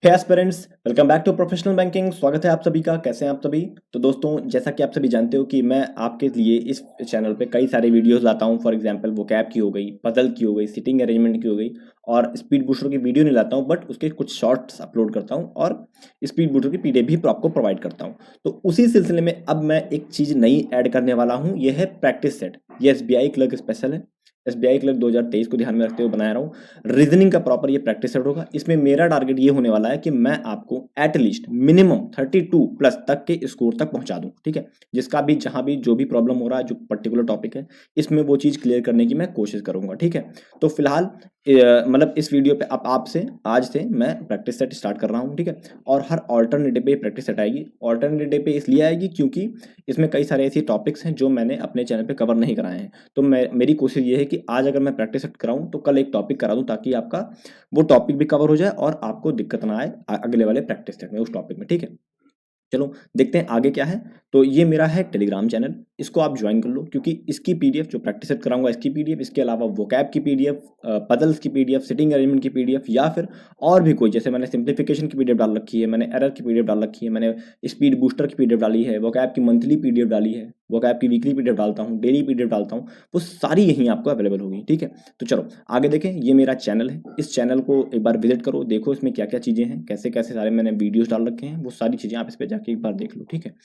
Hey aspirants, welcome back to professional banking. स्वागत है आप सभी का। कैसे हैं आप सभी? तो दोस्तों, जैसा कि आप सभी जानते हो कि मैं आपके लिए इस चैनल पे कई सारे वीडियोस लाता हूं। फॉर एग्जांपल वोकैब की हो गई, पजल की हो गई, सिटिंग अरेंजमेंट की हो गई, और स्पीड बूस्टर की वीडियो नहीं लाता हूं, बट उसके कुछ शॉर्ट्स अपलोड करता हूं और स्पीड बूस्टर की पीडीएफ भी आपको प्रोवाइड करता हूं। तो उसी सिलसिले में अब मैं एक चीज़ नई ऐड करने वाला हूँ। यह है प्रैक्टिस सेट। ये एसबीआई क्लर्क स्पेशल है। एसबीआई क्लर्क 2023 को ध्यान में रखते हुए बनाया रहा हूँ। रीजनिंग का प्रॉपर ये प्रैक्टिस सेट होगा। इसमें मेरा टारगेट ये होने वाला है कि मैं आपको एटलीस्ट मिनिमम 32 प्लस तक के स्कोर तक पहुंचा दूं। ठीक है, जिसका भी जहां भी जो भी प्रॉब्लम हो रहा है, जो पर्टिकुलर टॉपिक है, इसमें वो चीज़ क्लियर करने की मैं कोशिश करूंगा। ठीक है, तो फिलहाल मतलब इस वीडियो पे अब आपसे आज से मैं प्रैक्टिस सेट स्टार्ट कर रहा हूँ। ठीक है, और हर ऑल्टरनेटिव पे प्रैक्टिस सेट आएगी। ऑल्टरनेटिव पे इसलिए आएगी क्योंकि इसमें कई सारे ऐसे टॉपिक्स हैं जो मैंने अपने चैनल पे कवर नहीं कराए हैं। तो मेरी कोशिश ये है कि आज अगर मैं प्रैक्टिस सेट कराऊं तो कल एक टॉपिक करा दूं, ताकि आपका वो टॉपिक भी कवर हो जाए और आपको दिक्कत ना आए अगले वाले प्रैक्टिस सेट में उस टॉपिक में। ठीक है, चलो देखते हैं आगे क्या है। तो ये मेरा है टेलीग्राम चैनल, इसको आप ज्वाइन कर लो, क्योंकि इसकी पीडीएफ जो प्रैक्टिस सेट कराऊंगा इसकी पीडीएफ, इसके अलावा वोकैब की पीडीएफ, पजल्स की पीडीएफ, सिटिंग अरेंजमेंट की पीडीएफ, या फिर और भी कोई, जैसे मैंने सिंप्लीफिकेशन की पीडीएफ डाल रखी है, मैंने एरर की पीडीएफ डाल रखी है, मैंने स्पीड बूस्टर की पीडीएफ डाली है, वोकैब की मंथली पीडीएफ डाली है, वोकैब की वीकली पीडीएफ डालता हूँ, डेली पीडीएफ डालता हूँ, वो सारी यहीं आपको अवेलेबल होगी। ठीक है, तो चलो आगे देखें। ये मेरा चैनल है, इस चैनल को एक बार विजिट करो, देखो इसमें क्या क्या चीज़ें हैं, कैसे कैसे सारे मैंने वीडियोस डाल रखे हैं, वो सारी चीज़ें आप इस पर जाके एक बार देख लो। ठीक है,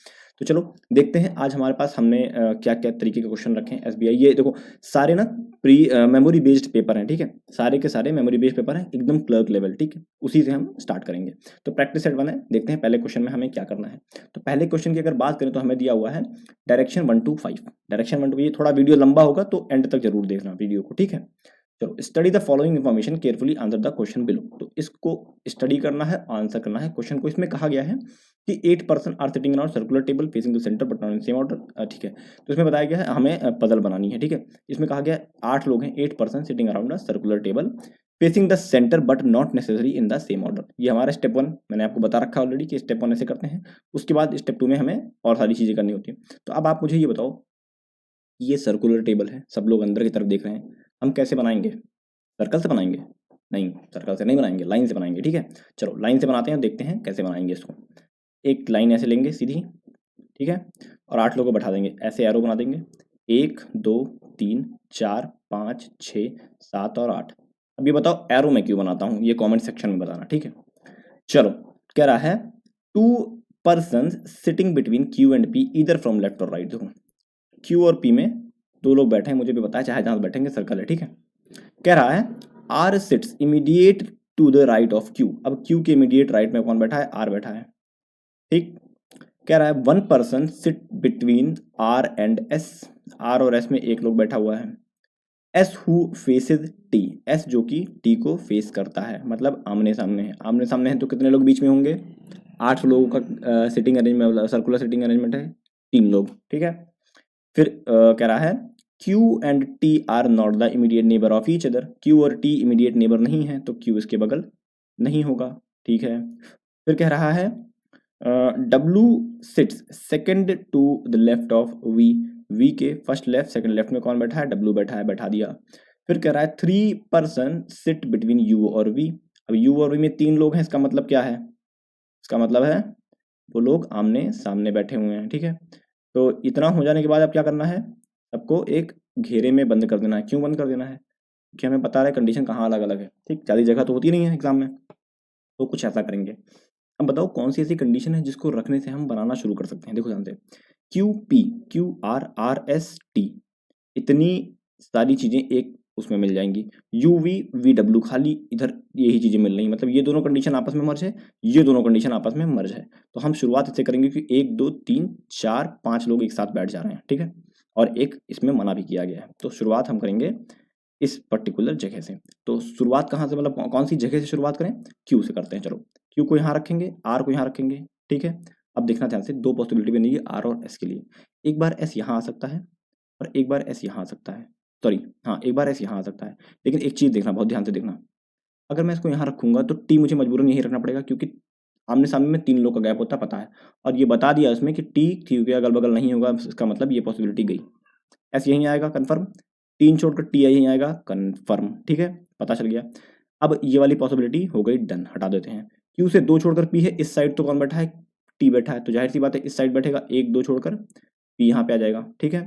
तो चलो देखते हैं आज हमारे पास हमने क्या क्या तरीके के क्वेश्चन रखे हैं। एसबीआई, ये देखो सारे ना प्री मेमोरी बेस्ड पेपर हैं। ठीक है, सारे के सारे मेमोरी बेस्ड पेपर हैं, एकदम क्लर्क लेवल। ठीक है, उसी से हम स्टार्ट करेंगे। तो प्रैक्टिस सेट 1 है, देखते हैं पहले क्वेश्चन में हमें क्या करना है। तो पहले क्वेश्चन की अगर बात करें तो हमें दिया हुआ है डायरेक्शन 1 to 5। डायरेक्शन 1 to, ये थोड़ा वीडियो लंबा होगा तो एंड तक जरूर देखना वीडियो को। ठीक है, चलो study the following information carefully answer the question below. तो इसको स्टडी करना है, आंसर करना है क्वेश्चन को। इसमें कहा गया है कि 8 person are sitting around circular table facing the centre but not in same order. ठीक है, तो इसमें बताया गया है हमें पजल बनानी है। ठीक है, इसमें कहा गया 8 लोग हैं, 8 person sitting around a circular table facing the centre but not necessary in the same order. ये हमारा स्टेप 1 मैंने आपको बता रखा ऑलरेडी कि स्टेप 1 ऐसे करते हैं। उसके बाद स्टेप 2 में हमें और सारी चीज़ें करनी होती है। तो अब आप मुझे ये बताओ, ये सर्कुलर टेबल है, सब लोग अंदर की तरफ देख रहे हैं, हम कैसे बनाएंगे? सर्कल से बनाएंगे? नहीं, सर्कल से नहीं बनाएंगे, लाइन से बनाएंगे। ठीक है, चलो लाइन से बनाते हैं, देखते हैं कैसे बनाएंगे इसको। एक लाइन ऐसे लेंगे सीधी, ठीक है, और 8 लोगों को बैठा देंगे, ऐसे एरो बना देंगे, 1 2 3 4 5 6 7 और 8। अब ये बताओ एरो मैं क्यों बनाता हूँ, ये कमेंट सेक्शन में बताना। ठीक है, चलो कह रहा है 2 person sitting between Q and P either from left और राइट। देखो क्यू और पी में 2 लोग बैठे हैं, मुझे भी पता है, चाहे जहां बैठेंगे सर्कल है। ठीक है, कह रहा है R sits immediate to the right of Q. अब क्यू के इमीडिएट राइट में कौन बैठा है? आर बैठा है। ठीक, कह रहा है 1 person sit between R and S. R और एस में एक लोग बैठा हुआ है। S who faces T, S जो कि टी को फेस करता है, मतलब आमने सामने है। आमने सामने है तो कितने लोग बीच में होंगे? 8 लोगों का sitting arrangement, circular sitting arrangement है, 3 लोग। ठीक है, फिर कह रहा है Q and T are not the immediate neighbour of each other. Q और T इमीडिएट नेबर नहीं है तो Q इसके बगल नहीं होगा। ठीक है, फिर कह रहा है W sits second to the left of V। V के फर्स्ट लेफ्ट सेकंड लेफ्ट में कौन बैठा है? W बैठा है, बैठा दिया। फिर कह रहा है 3 पर्सन सिट बिटवीन U और V। अब U और V में 3 लोग हैं, इसका मतलब क्या है? इसका मतलब है वो लोग आमने सामने बैठे हुए हैं। ठीक है, तो इतना हो जाने के बाद अब क्या करना है? सबको एक घेरे में बंद कर देना है। क्यों बंद कर देना है? कि हमें पता है कंडीशन कहाँ अलग अलग है। ठीक, ज़्यादा जगह तो होती नहीं है एग्जाम में, तो कुछ ऐसा करेंगे। अब बताओ कौन सी ऐसी कंडीशन है जिसको रखने से हम बनाना शुरू कर सकते हैं। देखो जानते हैं, Q P, Q R, R S T, इतनी सारी चीज़ें एक उसमें मिल जाएंगी। यू वी वी डब्ल्यू, खाली इधर यही चीज़ें मिल रही, मतलब ये दोनों कंडीशन आपस में मर्ज है, ये दोनों कंडीशन आपस में मर्ज है। तो हम शुरुआत इससे करेंगे कि 1 2 3 4 5 लोग एक साथ बैठ जा रहे हैं। ठीक है, और एक इसमें मना भी किया गया है। तो शुरुआत हम करेंगे इस पर्टिकुलर जगह से। तो शुरुआत कहाँ से, मतलब कौन सी जगह से शुरुआत करें? क्यू से करते हैं। चलो क्यू को यहाँ रखेंगे, आर को यहाँ रखेंगे। ठीक है, अब देखना ध्यान से, 2 पॉसिबिलिटी बनेगी आर और एस के लिए। एक बार एस यहाँ आ सकता है और एक बार एस यहाँ आ सकता है। सॉरी, हाँ, एक बार एस यहाँ आ सकता है। लेकिन एक चीज़ देखना, बहुत ध्यान से देखना, अगर मैं इसको यहाँ रखूंगा तो टी मुझे मजबूरन यहीं रखना पड़ेगा, क्योंकि आमने सामने में 3 लोग का गैप होता पता है, और ये बता दिया उसमें कि टी के अगल बगल नहीं होगा, इसका मतलब ये पॉसिबिलिटी गई। एस यहीं आएगा कन्फर्म, 3 छोड़कर टी यहीं आएगा कन्फर्म। ठीक है, पता चल गया। अब ये वाली पॉसिबिलिटी हो गई डन, हटा देते हैं। Q से 2 छोड़कर P है, इस साइड तो कौन बैठा है, T बैठा है, तो जाहिर सी बात है इस साइड बैठेगा, 1 2 छोड़कर P यहाँ पे आ जाएगा। ठीक है,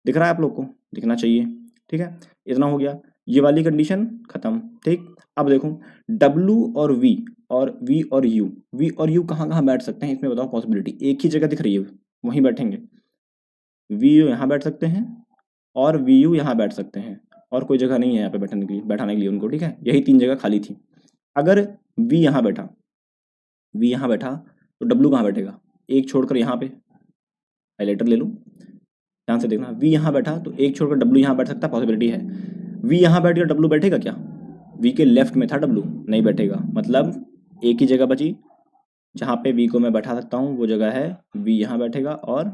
दिख रहा है आप लोग को, दिखना चाहिए। ठीक है, इतना हो गया, ये वाली कंडीशन खत्म। ठीक, अब देखो W और V और V और U, V और U कहाँ कहाँ बैठ सकते हैं इसमें बताओ पॉसिबिलिटी। एक ही जगह दिख रही है, वहीं बैठेंगे। VU यहाँ बैठ सकते हैं और VU यहाँ बैठ सकते हैं, और कोई जगह नहीं है यहाँ पे बैठने के लिए, बैठाने के लिए उनको। ठीक है, यही 3 जगह खाली थी। अगर V यहाँ बैठा, V यहाँ बैठा तो W कहाँ बैठेगा, एक छोड़कर यहाँ पे, हाईलाइटर ले लो, ध्यान से देखना। V यहाँ बैठा तो एक छोड़कर W यहाँ बैठ सकता है, पॉसिबिलिटी है। V यहाँ बैठ गया, W बैठेगा क्या, V के लेफ्ट में था W, नहीं बैठेगा। मतलब एक ही जगह बची जहाँ पे V को मैं बैठा सकता हूँ, वो जगह है V यहाँ बैठेगा और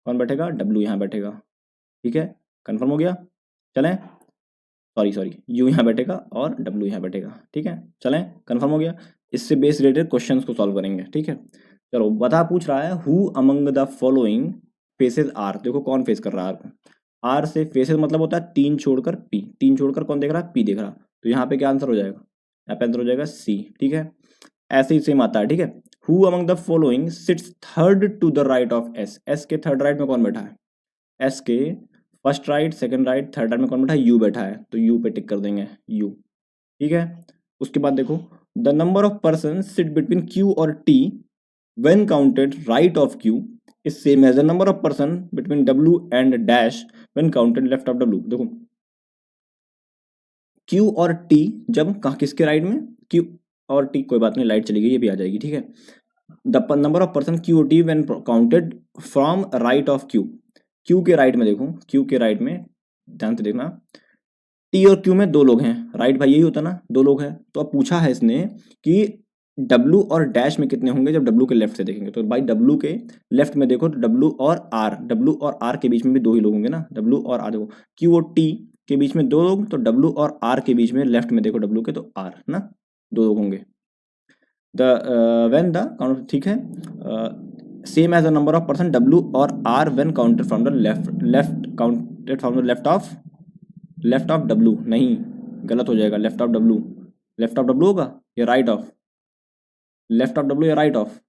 कौन बैठेगा, W यहाँ बैठेगा। ठीक है, कंफर्म हो गया। चलें, सॉरी U यहाँ बैठेगा और W यहाँ बैठेगा। ठीक है, चलें, कंफर्म हो गया। इससे बेस रिलेटेड क्वेश्चंस को सॉल्व करेंगे। ठीक है, चलो बता, पूछ रहा है who among the following faces are. देखो कौन फेस कर रहा है आर को, आर से फेसेस मतलब होता है 3 छोड़कर P, 3 छोड़कर कौन देख रहा है, P देख रहा। तो यहाँ पे क्या आंसर हो जाएगा, यहाँ पे आंसर हो जाएगा C। ठीक है, ऐसे ही सेम आता है। ठीक है, who among the following sits third to the right of S, S के थर्ड राइट में कौन बैठा है, S के first right, second right, third right में कौन बैठा है, U बैठा है, तो U पे टिक कर देंगे U। ठीक है, उसके बाद देखो the number of person sit between Q और T when counted right of Q is same as the number of person between W and dash when counted left of W। देखो Q और T जब कहाँ किसके right में, Q और T, कोई बात नहीं, लाइट चली गई, ये भी आ जाएगी। ठीक है, the number of person Q और T when counted from right of Q, Q के राइट में देखो, Q के राइट में ध्यान से देखना, T और Q में 2 लोग हैं, राइट भाई यही होता ना, 2 लोग हैं। तो अब पूछा है इसने कि W और डैश में कितने होंगे जब W के लेफ्ट से देखेंगे, तो भाई W के लेफ्ट में देखो तो W और R के बीच में भी 2 ही लोग होंगे ना, W और R। देखो Q और T के बीच में 2 लोग, तो W और R के बीच में लेफ्ट में देखो W के, तो R ना 2 लोग होंगे। द व्हेन द काउंट, ठीक है, same as the number of person W और R when counted from the left counted from the left of W, नहीं गलत हो जाएगा, लेफ्ट ऑफ W होगा या right of, left of W या right of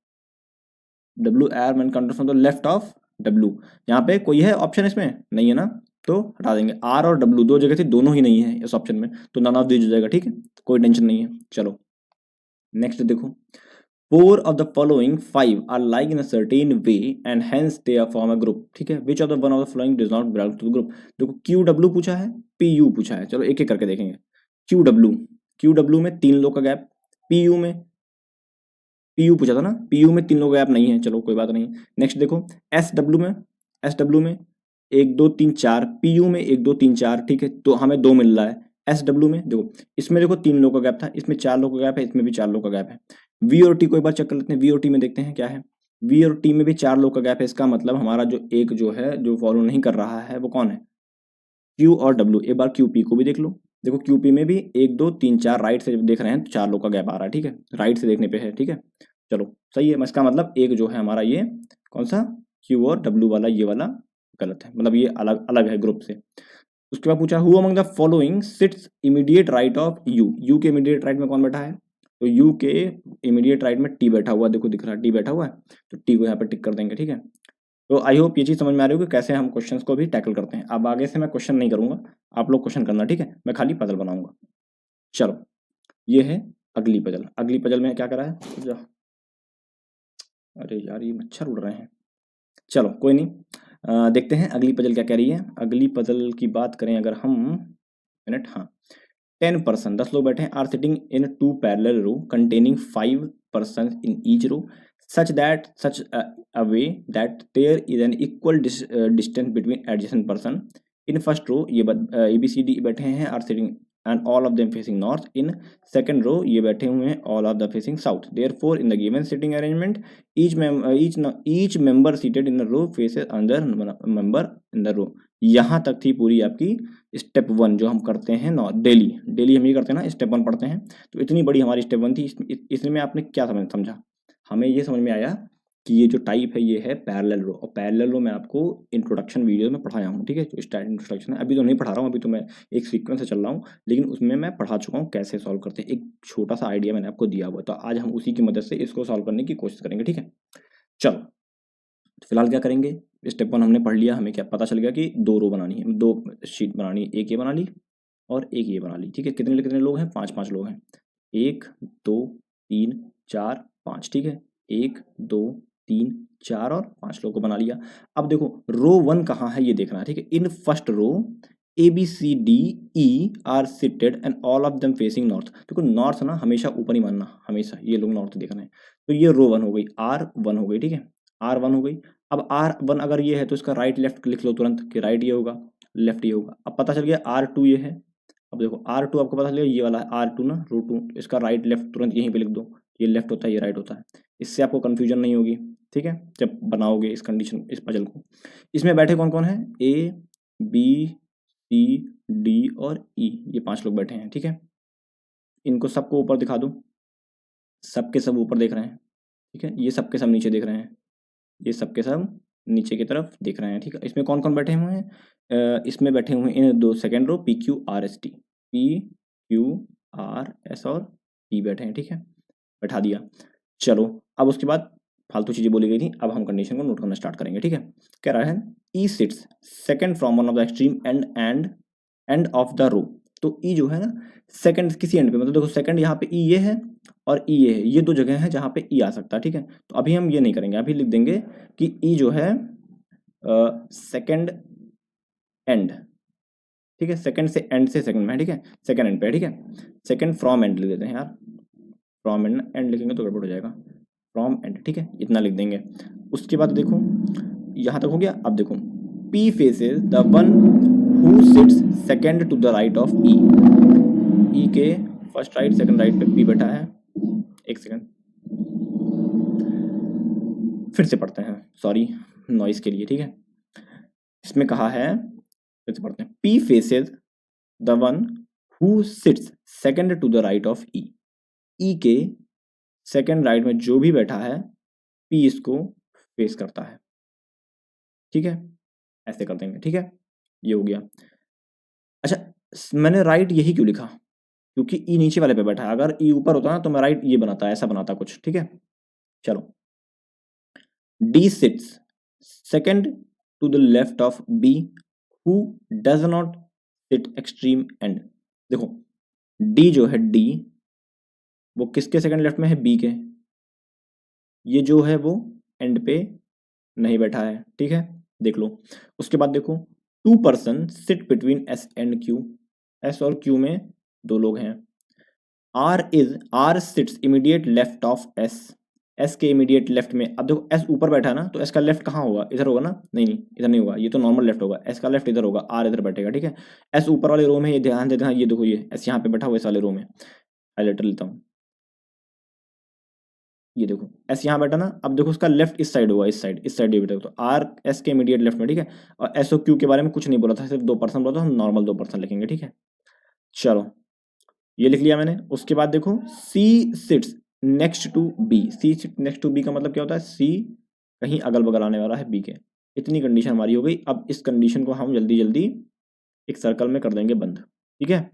W, are man counted from the left of W। यहाँ पे कोई है ऑप्शन इसमें नहीं है ना, तो हटा देंगे। R और W 2 जगह थी, दोनों ही नहीं है इस ऑप्शन में, तो नन ऑफ दीज हो जाएगा। ठीक है, कोई टेंशन नहीं है। चलो नेक्स्ट देखो, 4 of the following 5 are like in a certain way and hence they are form a group। ठीक है, which of the one of the following does not belong to the group। देखो QW पूछा है, PU पूछा है, चलो एक एक करके देखेंगे। QW में 3 लोग का गैप, PU पूछा था ना, PU में 3 लोग गैप नहीं है, चलो कोई बात नहीं। नेक्स्ट देखो SW में 1 2 3 4, PU में 1 2 3 4। ठीक है, तो हमें 2 मिल रहा है। SW में देखो, इसमें देखो 3 लोग का गैप था, इसमें 4 लोग का गैप है, इसमें भी 4 लोग का गैप है। V और T को एक बार चेक कर लेते हैं, V और T में देखते हैं क्या है। V और T में भी 4 लोग का गैप है, इसका मतलब हमारा जो एक जो है जो फॉलो नहीं कर रहा है वो कौन है, Q और W। एक बार QP को भी देख लो, देखो QP में भी 1 2 3 4, राइट से देख रहे हैं तो 4 लोग का गैप आ रहा है। ठीक है, राइट से देखने पे है। ठीक है, चलो सही है, इसका मतलब एक जो है हमारा ये कौन सा, Q और W वाला, ये वाला गलत है, मतलब ये अलग अलग है ग्रुप से। उसके बाद पूछा who among the following sits immediate right of U के इमीडिएट राइट में कौन बैठा है, तो U के इमीडिएट राइट में T बैठा हुआ, देखो दिख रहा है T बैठा हुआ है, तो T को यहाँ पे टिक कर देंगे। ठीक है, तो आई होप ये चीज़ समझ में आ रही हो कि कैसे हम क्वेश्चंस को भी टैकल करते हैं। अब आगे से मैं क्वेश्चन नहीं करूंगा, आप लोग क्वेश्चन करना। ठीक है, मैं खाली पजल बनाऊंगा। चलो ये है अगली पजल में क्या करा है, अरे यार ये मच्छर उड़ रहे हैं, चलो कोई नहीं, देखते हैं अगली पजल क्या कह रही है। अगली पजल की बात करें अगर हम, मिनट, हाँ 10 लोग बैठे हैं, are sitting in 2 parallel row containing 5 person in each row such a way that there is an equal distance between adjacent person। in first row ये ABCD बैठे हैं, are sitting and all of them facing north। in second row ये बैठे हुए हैं all of them facing south। therefore in the given sitting arrangement each member seated in the row faces another member in the row। यहाँ तक थी पूरी आपकी step 1 जो हम करते हैं डेली हम ये करते हैं ना, स्टेप 1 पढ़ते हैं। तो इतनी बड़ी हमारी स्टेप 1 थी, इसमें आपने क्या समझा, हमें ये समझ में आया कि ये जो टाइप है ये है पैरेलल रो, और पैरेलल रो मैं आपको इंट्रोडक्शन वीडियो में पढ़ाया हूँ, ठीक है। जो स्टार्ट इंट्रोडक्शन है अभी तो नहीं पढ़ा रहा हूँ, अभी तो मैं एक सीक्वेंस से चल रहा हूँ, लेकिन उसमें मैं पढ़ा चुका हूँ कैसे सॉल्व करते हैं। एक छोटा सा आइडिया मैंने आपको दिया हुआ है, तो आज हम उसी की मदद से इसको सॉल्व करने की कोशिश करेंगे, ठीक है। चलो, तो फिलहाल क्या करेंगे, स्टेप 1 हमने पढ़ लिया, हमें क्या पता चल गया कि 2 रो बनानी है, 2 शीट बनानी है, एक ये बना ली और एक ये बना ली, ठीक है। कितने कितने लोग हैं, 5 लोग हैं, 1 2 3 4 5, ठीक है। 1 2 3 4 और 5 लोग को बना लिया। अब देखो रो 1 कहाँ है ये देखना है, ठीक है। In first row A B C D E are seated and all of them facing north. देखो नॉर्थ ना हमेशा ऊपर ही मानना, हमेशा ये लोग नॉर्थ देखना है। तो ये रो 1 हो गई, R1 हो गई, ठीक है, R1 हो गई। अब R1 अगर ये है तो इसका राइट लेफ्ट लिख लो तुरंत कि राइट ये होगा, लेफ्ट ये होगा। अब पता चल गया R2 ये है। अब देखो R2 आपको पता चल गया ये वाला है R2 ना, √2, इसका राइट लेफ्ट तुरंत यहीं पे लिख दो, ये लेफ्ट होता है ये राइट होता है, इससे आपको कंफ्यूजन नहीं होगी, ठीक है, जब बनाओगे इस कंडीशन इस पजल को। इसमें बैठे कौन कौन है, A B C D और E, ये 5 लोग बैठे हैं, ठीक है। इनको सबको ऊपर दिखा दो, सबके सब ऊपर देख रहे हैं, ठीक है। ये सबके सब नीचे देख रहे हैं, ये सबके सब नीचे की तरफ देख रहे हैं, ठीक है। इसमें कौन कौन बैठे हुए हैं, इसमें बैठे हुए हैं इन 2 सेकेंड रो PQRST, PQRS और T बैठे हैं, ठीक है, बैठा दिया। चलो अब उसके बाद फालतू चीजें बोली गई थी, अब हम कंडीशन को नोट करना स्टार्ट करेंगे, ठीक है। कह रहा है E sits second from one of the extreme end of the row. तो E जो है ना सेकंड किसी एंड पे, मतलब देखो सेकंड यहाँ पे E ये है और E ये है, ये 2 जगह है जहाँ पे E आ सकता है, ठीक है। तो अभी हम ये नहीं करेंगे, अभी लिख देंगे कि E जो है सेकंड एंड, ठीक है, सेकंड से एंड से सेकंड में है, ठीक है, सेकंड एंड पे है, ठीक है। सेकंड फ्रॉम एंड लिख देते हैं यार, फ्रॉम एंड लिखेंगे तो गड़बड़ हो जाएगा, फ्रॉम एंड, ठीक है, इतना लिख देंगे। उसके बाद देखो यहाँ तक हो गया। अब देखो P faces the one who sits second to the right of E, E के फर्स्ट राइट सेकंड राइट पे P बैठा है। एक सेकंड फिर से पढ़ते हैं, सॉरी नॉइस के लिए, ठीक है। इसमें कहा है, फिर से पढ़ते हैं, P faces the one who sits second to the right of E, E के सेकंड राइट में जो भी बैठा है P इसको फेस करता है, ठीक है, ऐसे कर देंगे, ठीक है, ये हो गया। अच्छा मैंने राइट यही क्यों लिखा, क्योंकि E नीचे वाले पे बैठा है, अगर E ऊपर होता ना तो मैं राइट ये बनाता, ऐसा बनाता कुछ, ठीक है। चलो D sits second to the left of B who does not sit extreme end। देखो D जो है D वो किसके सेकंड लेफ्ट में है, B के, ये जो है वो एंड पे नहीं बैठा है, ठीक है, देख लो। उसके बाद देखो 2 person sit between S and Q, S और Q में 2 लोग हैं। R sits immediate left of S, S के इमीडिएट लेफ्ट में। अब देखो S ऊपर बैठा है ना, तो S का लेफ्ट कहाँ होगा, इधर होगा ना, नहीं इधर नहीं होगा, ये तो नॉर्मल लेफ्ट होगा, S का लेफ्ट इधर होगा, R इधर बैठेगा, ठीक है। S ऊपर वाले रो में, ये ध्यान देना, ये देखो ये S यहाँ पे बैठा हुआ इस वाले रो में, हाईलाइटर लेता हूँ, ये देखो S यहाँ बैठा ना। अब देखो उसका लेफ्ट इस साइड होगा, इस साइड ये बैठा, तो R S के इमीडिएट लेफ्ट में, ठीक है। और S और Q के बारे में कुछ नहीं बोला था, सिर्फ 2 पर्सन बोला था, हम नॉर्मल 2 पर्सन लिखेंगे, ठीक है। चलो ये लिख लिया मैंने। उसके बाद देखो C sits next to B, C sit next to B का मतलब क्या होता है, C कहीं अगल बगल आने वाला है B के। इतनी कंडीशन हमारी हो गई। अब इस कंडीशन को हम जल्दी जल्दी एक सर्कल में कर देंगे बंद, ठीक है,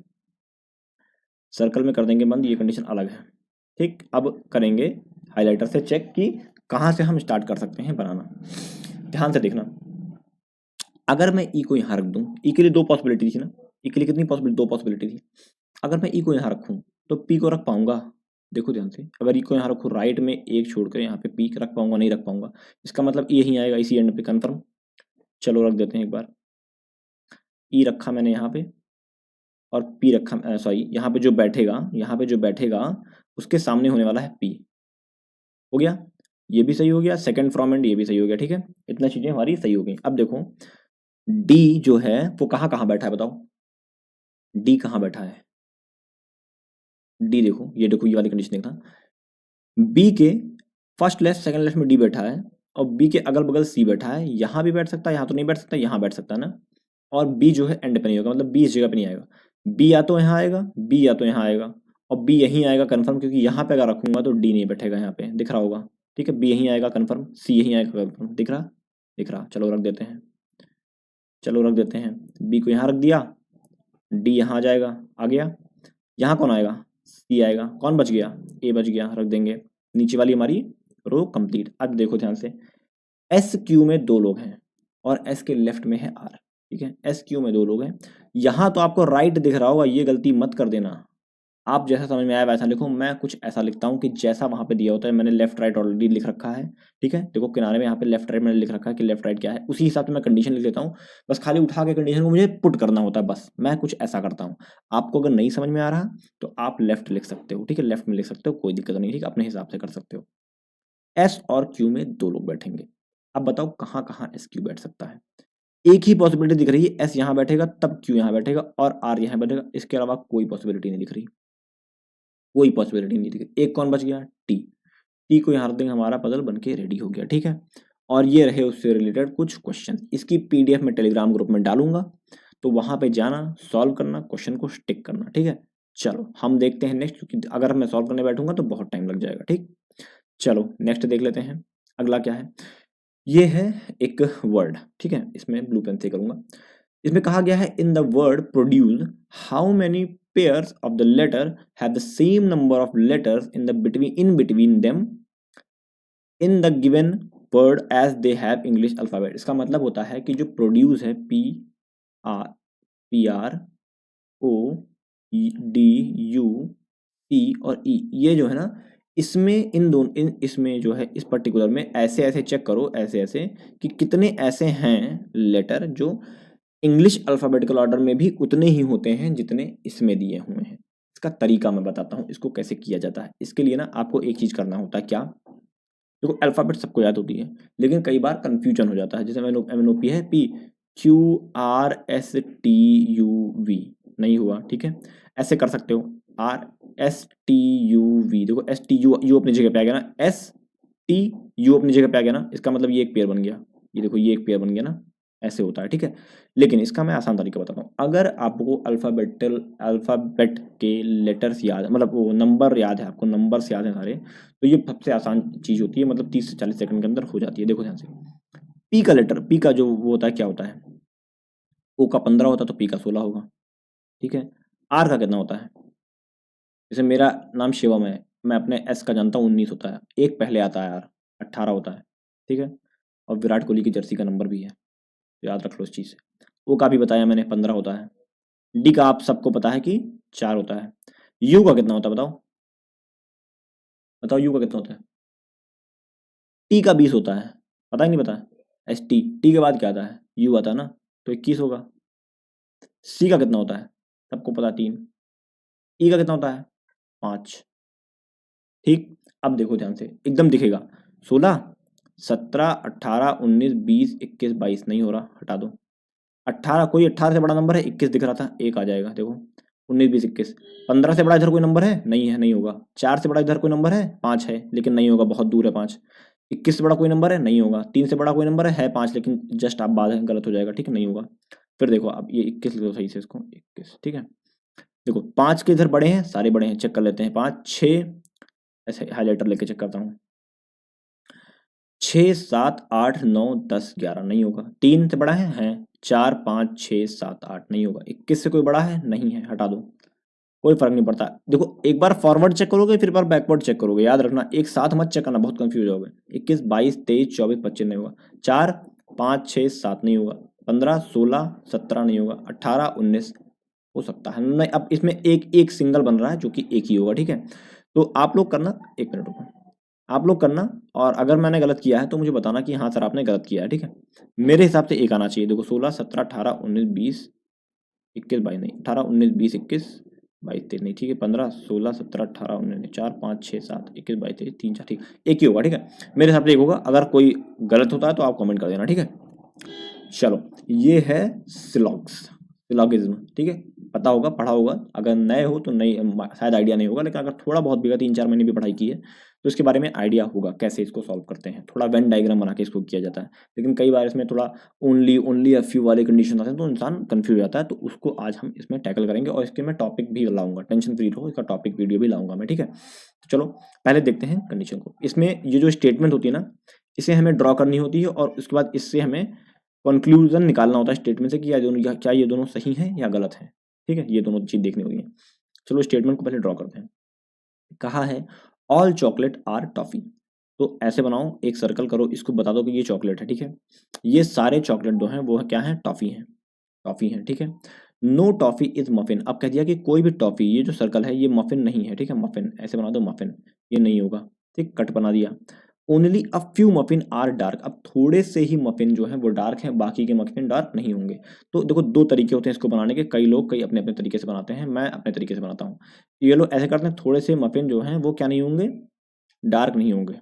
सर्कल में कर देंगे बंद, ये कंडीशन अलग है, ठीक। अब करेंगे हाइलाइटर से चेक कि कहाँ से हम स्टार्ट कर सकते हैं बनाना। ध्यान से देखना, अगर मैं E को यहाँ रख दूँ, E के लिए 2 पॉसिबिलिटी थी ना, E के लिए कितनी पॉसिबिलिटी, 2 पॉसिबिलिटी थी। अगर मैं E को यहाँ रखूँ तो P को रख पाऊंगा, देखो ध्यान से, अगर E को यहाँ रखूँ राइट में एक छोड़कर यहाँ पे P रख पाऊंगा, नहीं रख पाऊंगा, इसका मतलब E यहीं आएगा, इसी एंड पे, कंफर्म। चलो रख देते हैं एक बार, E रखा मैंने यहाँ पे और P रखा, सॉरी यहाँ पे जो बैठेगा उसके सामने होने वाला है P, हो गया, ये भी सही हो गया, सेकंड फ्रॉम एंड ये भी सही हो गया, ठीक है। इतना चीजें हमारी सही हो गई। अब देखो D जो है वो कहाँ कहाँ बैठा है, बताओ D कहाँ बैठा है, D देखो, ये देखो ये वाली कंडीशन देखना, B के फर्स्ट लेफ्ट सेकंड लेफ्ट में D बैठा है और B के अगल बगल C बैठा है, यहाँ भी बैठ सकता है, यहाँ तो नहीं बैठ सकता, यहाँ बैठ सकता है ना। और B जो है एंड पे नहीं होगा, मतलब B इस जगह पे नहीं आएगा, B या तो यहाँ आएगा, B या तो यहाँ आएगा, और B यहीं आएगा कंफर्म, क्योंकि यहाँ पे अगर रखूंगा तो D नहीं बैठेगा, यहाँ पे दिख रहा होगा, ठीक है, बी यहीं आएगा कन्फर्म, सी यहीं आएगा कन्फर्म, दिख रहा, चलो रख देते हैं, बी को यहाँ रख दिया, डी यहाँ आ जाएगा, आ गया, यहाँ कौन आएगा, सी आएगा, कौन बच गया, ए बच गया, रख देंगे, नीचे वाली हमारी रो कंप्लीट। अब देखो ध्यान से, एस क्यू में 2 लोग हैं और एस के लेफ्ट में है आर, ठीक है, एस क्यू में 2 लोग हैं, यहाँ तो आपको राइट दिख रहा होगा, ये गलती मत कर देना, आप जैसा समझ में आया वैसा लिखो, मैं कुछ ऐसा लिखता हूँ कि जैसा वहाँ पे दिया होता है, मैंने लेफ्ट राइट ऑलरेडी लिख रखा है, ठीक है, देखो किनारे में यहाँ पे लेफ्ट राइट मैंने लिख रखा है कि लेफ्ट राइट क्या है, उसी हिसाब से मैं कंडीशन लिख देता हूँ, बस खाली उठा के कंडीशन को मुझे पुट करना होता है, बस मैं कुछ ऐसा करता हूँ। आपको अगर नहीं समझ में आ रहा तो आप लेफ्ट लिख सकते हो, ठीक है, लेफ्ट में लिख सकते हो, कोई दिक्कत नहीं, ठीक है, अपने हिसाब से कर सकते हो। एस और क्यू में 2 लोग बैठेंगे, अब बताओ कहाँ कहाँ एस क्यू बैठ सकता है, एक ही पॉसिबिलिटी दिख रही है, एस यहाँ बैठेगा तब क्यू यहाँ बैठेगा और आर यहाँ बैठेगा, इसके अलावा कोई पॉसिबिलिटी नहीं दिख रही, कोई पॉसिबिलिटी नहीं दिख रही। एक कौन बच गया, टी, टी को यहाँ रख देंगे, हमारा पजल बन के रेडी हो गया, ठीक है। और ये रहे उससे रिलेटेड कुछ क्वेश्चन, इसकी पीडीएफ में टेलीग्राम ग्रुप में डालूंगा, तो वहां पे जाना, सॉल्व करना, क्वेश्चन को टिक करना, ठीक है। चलो हम देखते हैं नेक्स्ट, क्योंकि अगर मैं सॉल्व करने बैठूंगा तो बहुत टाइम लग जाएगा, ठीक। चलो नेक्स्ट देख लेते हैं, अगला क्या है, ये है एक वर्ड, ठीक है, इसमें ब्लू पेन से करूंगा। इसमें कहा गया है in the word produce how many pairs of the letter have the same number of letters in between them in the given word as they have English alphabet। इसका मतलब होता है कि जो प्रोड्यूस है PRODUCE और E, ये जो है ना, इसमें इसमें जो है इस पर्टिकुलर में ऐसे ऐसे चेक करो, ऐसे ऐसे कि कितने ऐसे हैं लेटर जो इंग्लिश अल्फ़ाबेटिकल ऑर्डर में भी उतने ही होते हैं जितने इसमें दिए हुए हैं। इसका तरीका मैं बताता हूँ, इसको कैसे किया जाता है। इसके लिए ना आपको एक चीज़ करना होता है, क्या, देखो अल्फ़ाबेट सबको याद होती है, लेकिन कई बार कन्फ्यूजन हो जाता है, जैसे MNOP है PQRSTUV, नहीं हुआ, ठीक है, ऐसे कर सकते हो RSTUV, देखो STU अपनी जगह पे आ गया ना, STU अपनी जगह पे आ गया ना, इसका मतलब ये एक पेयर बन गया, ये देखो ये एक पेयर बन गया ना, ऐसे होता है, ठीक है। लेकिन इसका मैं आसान तरीका बताता हूँ, अगर आपको अल्फ़ाबेट के लेटर्स याद, मतलब वो नंबर याद है, आपको नंबर्स याद हैं सारे, तो ये सबसे आसान चीज़ होती है, मतलब 30 से 40 सेकंड के अंदर हो जाती है। देखो ध्यान से, पी का लेटर, पी का जो वो होता है, क्या होता है, ओ का 15 होता है तो पी का 16 होगा, ठीक है। आर का कितना होता है, जैसे मेरा नाम शिवम है, मैं अपने एस का जानता हूँ 19 होता है, एक पहले आता है आर, 18 होता है, ठीक है। और विराट कोहली की जर्सी का नंबर भी है, याद रख लो इस चीज़ से। ओ का भी बताया मैंने 15 होता है, डी का आप सबको पता है कि 4 होता है, यू का कितना होता है बताओ, बताओ यू का कितना होता है, टी का 20 होता है, पता ही नहीं पता, ST, टी के बाद क्या आता है, यू आता है ना, तो 21 होगा। सी का कितना होता है, सबको पता 3, ई का कितना होता है 5, ठीक। अब देखो ध्यान से, एकदम दिखेगा, 16, 17, 18, 19, 20, 21, 22, नहीं हो रहा, हटा दो। 18, कोई 18 से बड़ा नंबर है, 21 दिख रहा था, एक आ जाएगा, देखो 19, 20, 21। 15 से बड़ा इधर कोई नंबर है, नहीं है, नहीं होगा। 4 से बड़ा इधर कोई नंबर है, 5 है, लेकिन नहीं होगा, बहुत दूर है 5। 21 से बड़ा कोई नंबर है, नहीं होगा। 3 से बड़ा कोई नंबर है 5, लेकिन जस्ट आप बाद में गलत हो जाएगा, ठीक है, नहीं होगा। फिर देखो अब ये 21 लिख दो सही से, इसको 21, ठीक है। देखो 5 के इधर बड़े हैं, सारे बड़े हैं, चेक कर लेते हैं, 5, 6, ऐसे हाईलाइटर लेके चेक करता हूँ, 6, 7, 8, 9, 10, 11, नहीं होगा। 3 से बड़ा है 4, 5, 6, 7, 8, नहीं होगा। 21 से कोई बड़ा है, नहीं है, हटा दो, कोई फर्क नहीं पड़ता। देखो एक बार फॉरवर्ड चेक करोगे, फिर बार बैकवर्ड चेक करोगे, याद रखना, एक साथ मत चेक करना, बहुत कंफ्यूज होगे। 21, 22, 23, 24, 25 नहीं होगा। 4, 5, 6, 7 नहीं होगा। 15, 16, 17 नहीं होगा। 18, 19 हो सकता है नहीं। अब इसमें एक सिंगल बन रहा है जो कि एक ही होगा, ठीक है। तो आप लोग करना, 1 मिनट रुको, आप लोग करना, और अगर मैंने गलत किया है तो मुझे बताना कि हाँ सर आपने गलत किया है, ठीक है। मेरे हिसाब से एक आना चाहिए। देखो 16, 17, 18, 19, 20, 21, 22 नहीं, 18, 19, 20, 21, 22, 23 नहीं, ठीक है। 15, 16, 17, 18, 19, 4, 5, 6, 7, 21, 22, 23, 3, 4, ठीक, एक ही होगा, ठीक है। मेरे हिसाब से एक होगा, अगर कोई गलत होता है तो आप कमेंट कर देना, ठीक है। चलो ये है सिलॉगिज्म, ठीक है। पता होगा, पढ़ा होगा। अगर नए हो तो नई शायद आइडिया नहीं होगा, लेकिन अगर थोड़ा बहुत भी 3-4 महीने भी पढ़ाई की है तो इसके बारे में आइडिया होगा कैसे इसको सॉल्व करते हैं। थोड़ा वेन डायग्राम बना के इसको किया जाता है, लेकिन कई बार इसमें थोड़ा ओनली अ फ्यू वाले कंडीशन आते हैं तो इंसान कंफ्यूज जाता है। तो उसको आज हम इसमें टैकल करेंगे और इसके मैं टॉपिक भी लाऊंगा, टेंशन फ्री रहो, इसका टॉपिक वीडियो भी लाऊंगा मैं, ठीक है। तो चलो पहले देखते हैं कंडीशन को। इसमें ये जो स्टेटमेंट होती है ना, इसे हमें ड्रॉ करनी होती है और उसके बाद इससे हमें कंक्लूजन निकालना होता है स्टेटमेंट से कि क्या ये दोनों सही हैं या गलत हैं, ठीक है। ये दोनों चीज देखनी होगी। चलो स्टेटमेंट को पहले ड्रॉ करते हैं। कहा है ऑल चॉकलेट आर टॉफी। तो ऐसे बनाओ, एक सर्कल करो, इसको बता दो कि ये चॉकलेट है, ठीक है। ये सारे चॉकलेट जो हैं वो क्या है, टॉफी है, टॉफी है, ठीक है। No toffee is muffin. अब कह दिया कि कोई भी टॉफी, ये जो सर्कल है ये मफिन नहीं है, ठीक है। मफिन ऐसे बना दो, मफिन ये नहीं होगा, ठीक, कट बना दिया। Only a few muffin are dark. अब थोड़े से ही मफिन जो है वो डार्क है, बाकी के मफिन डार्क नहीं होंगे। तो देखो दो तरीके होते हैं इसको बनाने के, कई लोग कई अपने अपने तरीके से बनाते हैं, मैं अपने तरीके से बनाता हूँ। ये लोग ऐसे करते हैं, थोड़े से मफिन जो हैं वो क्या नहीं होंगे, डार्क नहीं होंगे,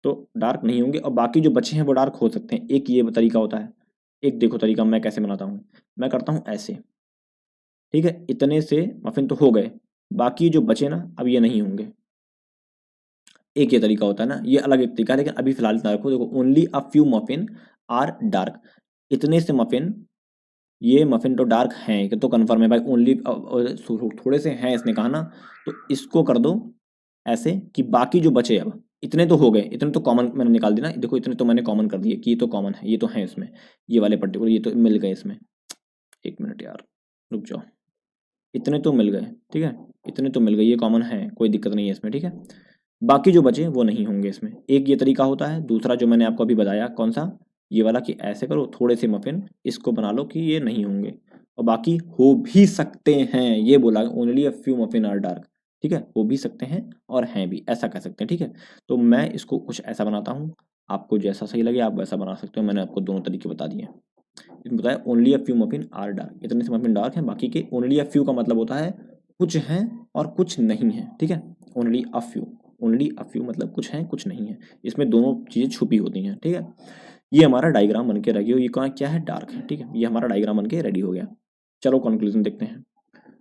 तो डार्क नहीं होंगे और बाकी जो बचे हैं वो डार्क हो सकते हैं। एक ये तरीका होता है। एक देखो तरीका मैं कैसे बनाता हूँ, मैं करता हूँ ऐसे, ठीक है। इतने से मफिन तो हो गए, बाकी जो बचे ना अब ये नहीं होंगे। एक ये तरीका होता है ना, ये अलग एक तरीका है, लेकिन अभी फिलहाल इतना रखो। देखो only a few muffin are dark, इतने से मफिन, ये मफिन तो डार्क हैं, ये तो कन्फर्म है भाई। ओनली थोड़े से हैं इसने कहा ना, तो इसको कर दो ऐसे कि बाकी जो बचे, अब इतने तो हो गए, इतने तो कॉमन मैंने निकाल दिया ना, देखो इतने तो मैंने कॉमन कर दिए कि ये तो कॉमन है, ये तो है इसमें, ये वाले पर्टिकुलर ये तो मिल गए इसमें। एक मिनट यार, रुक जाओ, इतने तो मिल गए, ठीक है, इतने तो मिल गए, ये कॉमन है, कोई दिक्कत नहीं है इसमें, ठीक है। बाकी जो बचे वो नहीं होंगे इसमें। एक ये तरीका होता है। दूसरा जो मैंने आपको अभी बताया, कौन सा, ये वाला, कि ऐसे करो थोड़े से मफिन, इसको बना लो कि ये नहीं होंगे और बाकी हो भी सकते हैं, ये बोला only a few muffin are dark, ठीक है, हो भी सकते हैं और हैं भी, ऐसा कह सकते हैं, ठीक है। तो मैं इसको कुछ ऐसा बनाता हूँ, आपको जैसा सही लगे आप वैसा बना सकते हो। मैंने आपको दोनों तरीके बता दिए। इसमें बताया only a few muffin are dark, इतने से मफिन डार्क हैं, बाकी के ओनली अ फ्यू का मतलब होता है कुछ हैं और कुछ नहीं है, ठीक है। Only a few, only a few मतलब कुछ हैं कुछ नहीं है, इसमें दोनों चीजें छुपी होती हैं, ठीक है। ये हमारा डायग्राम बन के रेडी हो, ये कहाँ क्या है, डार्क है, ठीक है। ये हमारा डायग्राम बन के रेडी हो गया। चलो कंक्लूजन देखते हैं।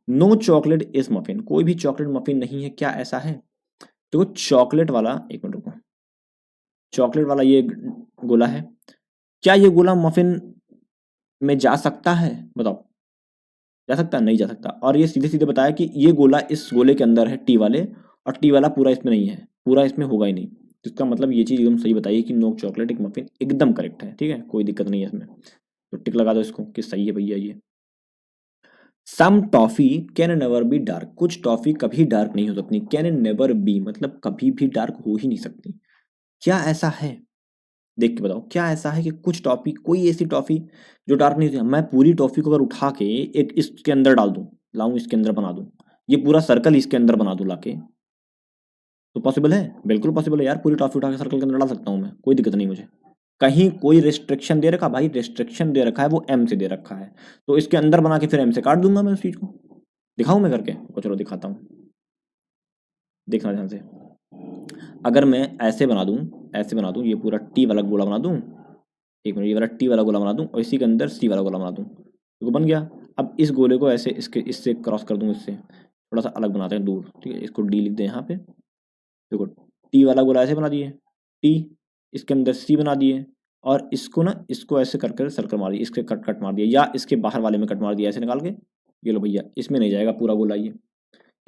नो चॉकलेट इज मफिन, कोई भी चॉकलेट मफिन नहीं है, क्या ऐसा है। तो चॉकलेट वाला, एक मिनट रुको, चॉकलेट वाला ये गोला है, क्या ये गोला मफिन में जा सकता है, बताओ, जा सकता है, नहीं जा सकता। और ये सीधे सीधे बताया कि ये गोला इस गोले के अंदर है, टी वाले, और टी वाला पूरा इसमें नहीं है, पूरा इसमें होगा ही नहीं। तो इसका मतलब ये चीज़ एकदम सही बताइए कि नो चॉकलेट एक मफिन एकदम करेक्ट है, ठीक है, कोई दिक्कत नहीं है इसमें। तो टिक लगा दो इसको कि सही है भैया ये। Some toffee can never be dark, कुछ टॉफी कभी डार्क नहीं हो सकती। कैन नेवर बी मतलब कभी भी डार्क हो ही नहीं सकती। क्या ऐसा है, देख के बताओ, क्या ऐसा है कि कुछ टॉफी, कोई ऐसी टॉफी जो डार्क नहीं होती। मैं पूरी टॉफी को अगर उठा के एक इसके अंदर डाल दूं, लाऊं इसके अंदर बना दूं, ये पूरा सर्कल इसके अंदर बना दूं लाके, तो पॉसिबल है, बिल्कुल पॉसिबल है यार। पूरी टॉफी उठा के सर्कल के अंदर डाल सकता हूं मैं, कोई दिक्कत नहीं मुझे। कहीं कोई रिस्ट्रिक्शन दे रखा, भाई रिस्ट्रिक्शन दे रखा है, वो एम से दे रखा है, तो इसके अंदर बना के फिर एम से काट दूंगा मैं उस चीज को। दिखाऊं मैं करके, तो चलो दिखाता हूँ, देखना ध्यान से। अगर मैं ऐसे बना दूं, ऐसे बना दूं, ये पूरा टी वाला गोला बना दूं, एक मिनट, ये वाला टी वाला गोला बना दूं और इसी के अंदर सी वाला गोला बना दूं, तो बन गया। अब इस गोले को ऐसे इसके इससे क्रॉस कर दूं, इससे थोड़ा सा अलग बनाते हैं दूर, ठीक है। इसको डी लिख दें यहाँ पे, देखो टी वाला गोला ऐसे बना दिए, टी, इसके अंदर सी बना दिए, और इसको ना, इसको ऐसे कर कर सर्कल मार दिया, इसके कट कट मार दिया, या इसके बाहर वाले में कट मार दिया ऐसे निकाल के। ये लो भैया, इसमें नहीं जाएगा पूरा गोला ये,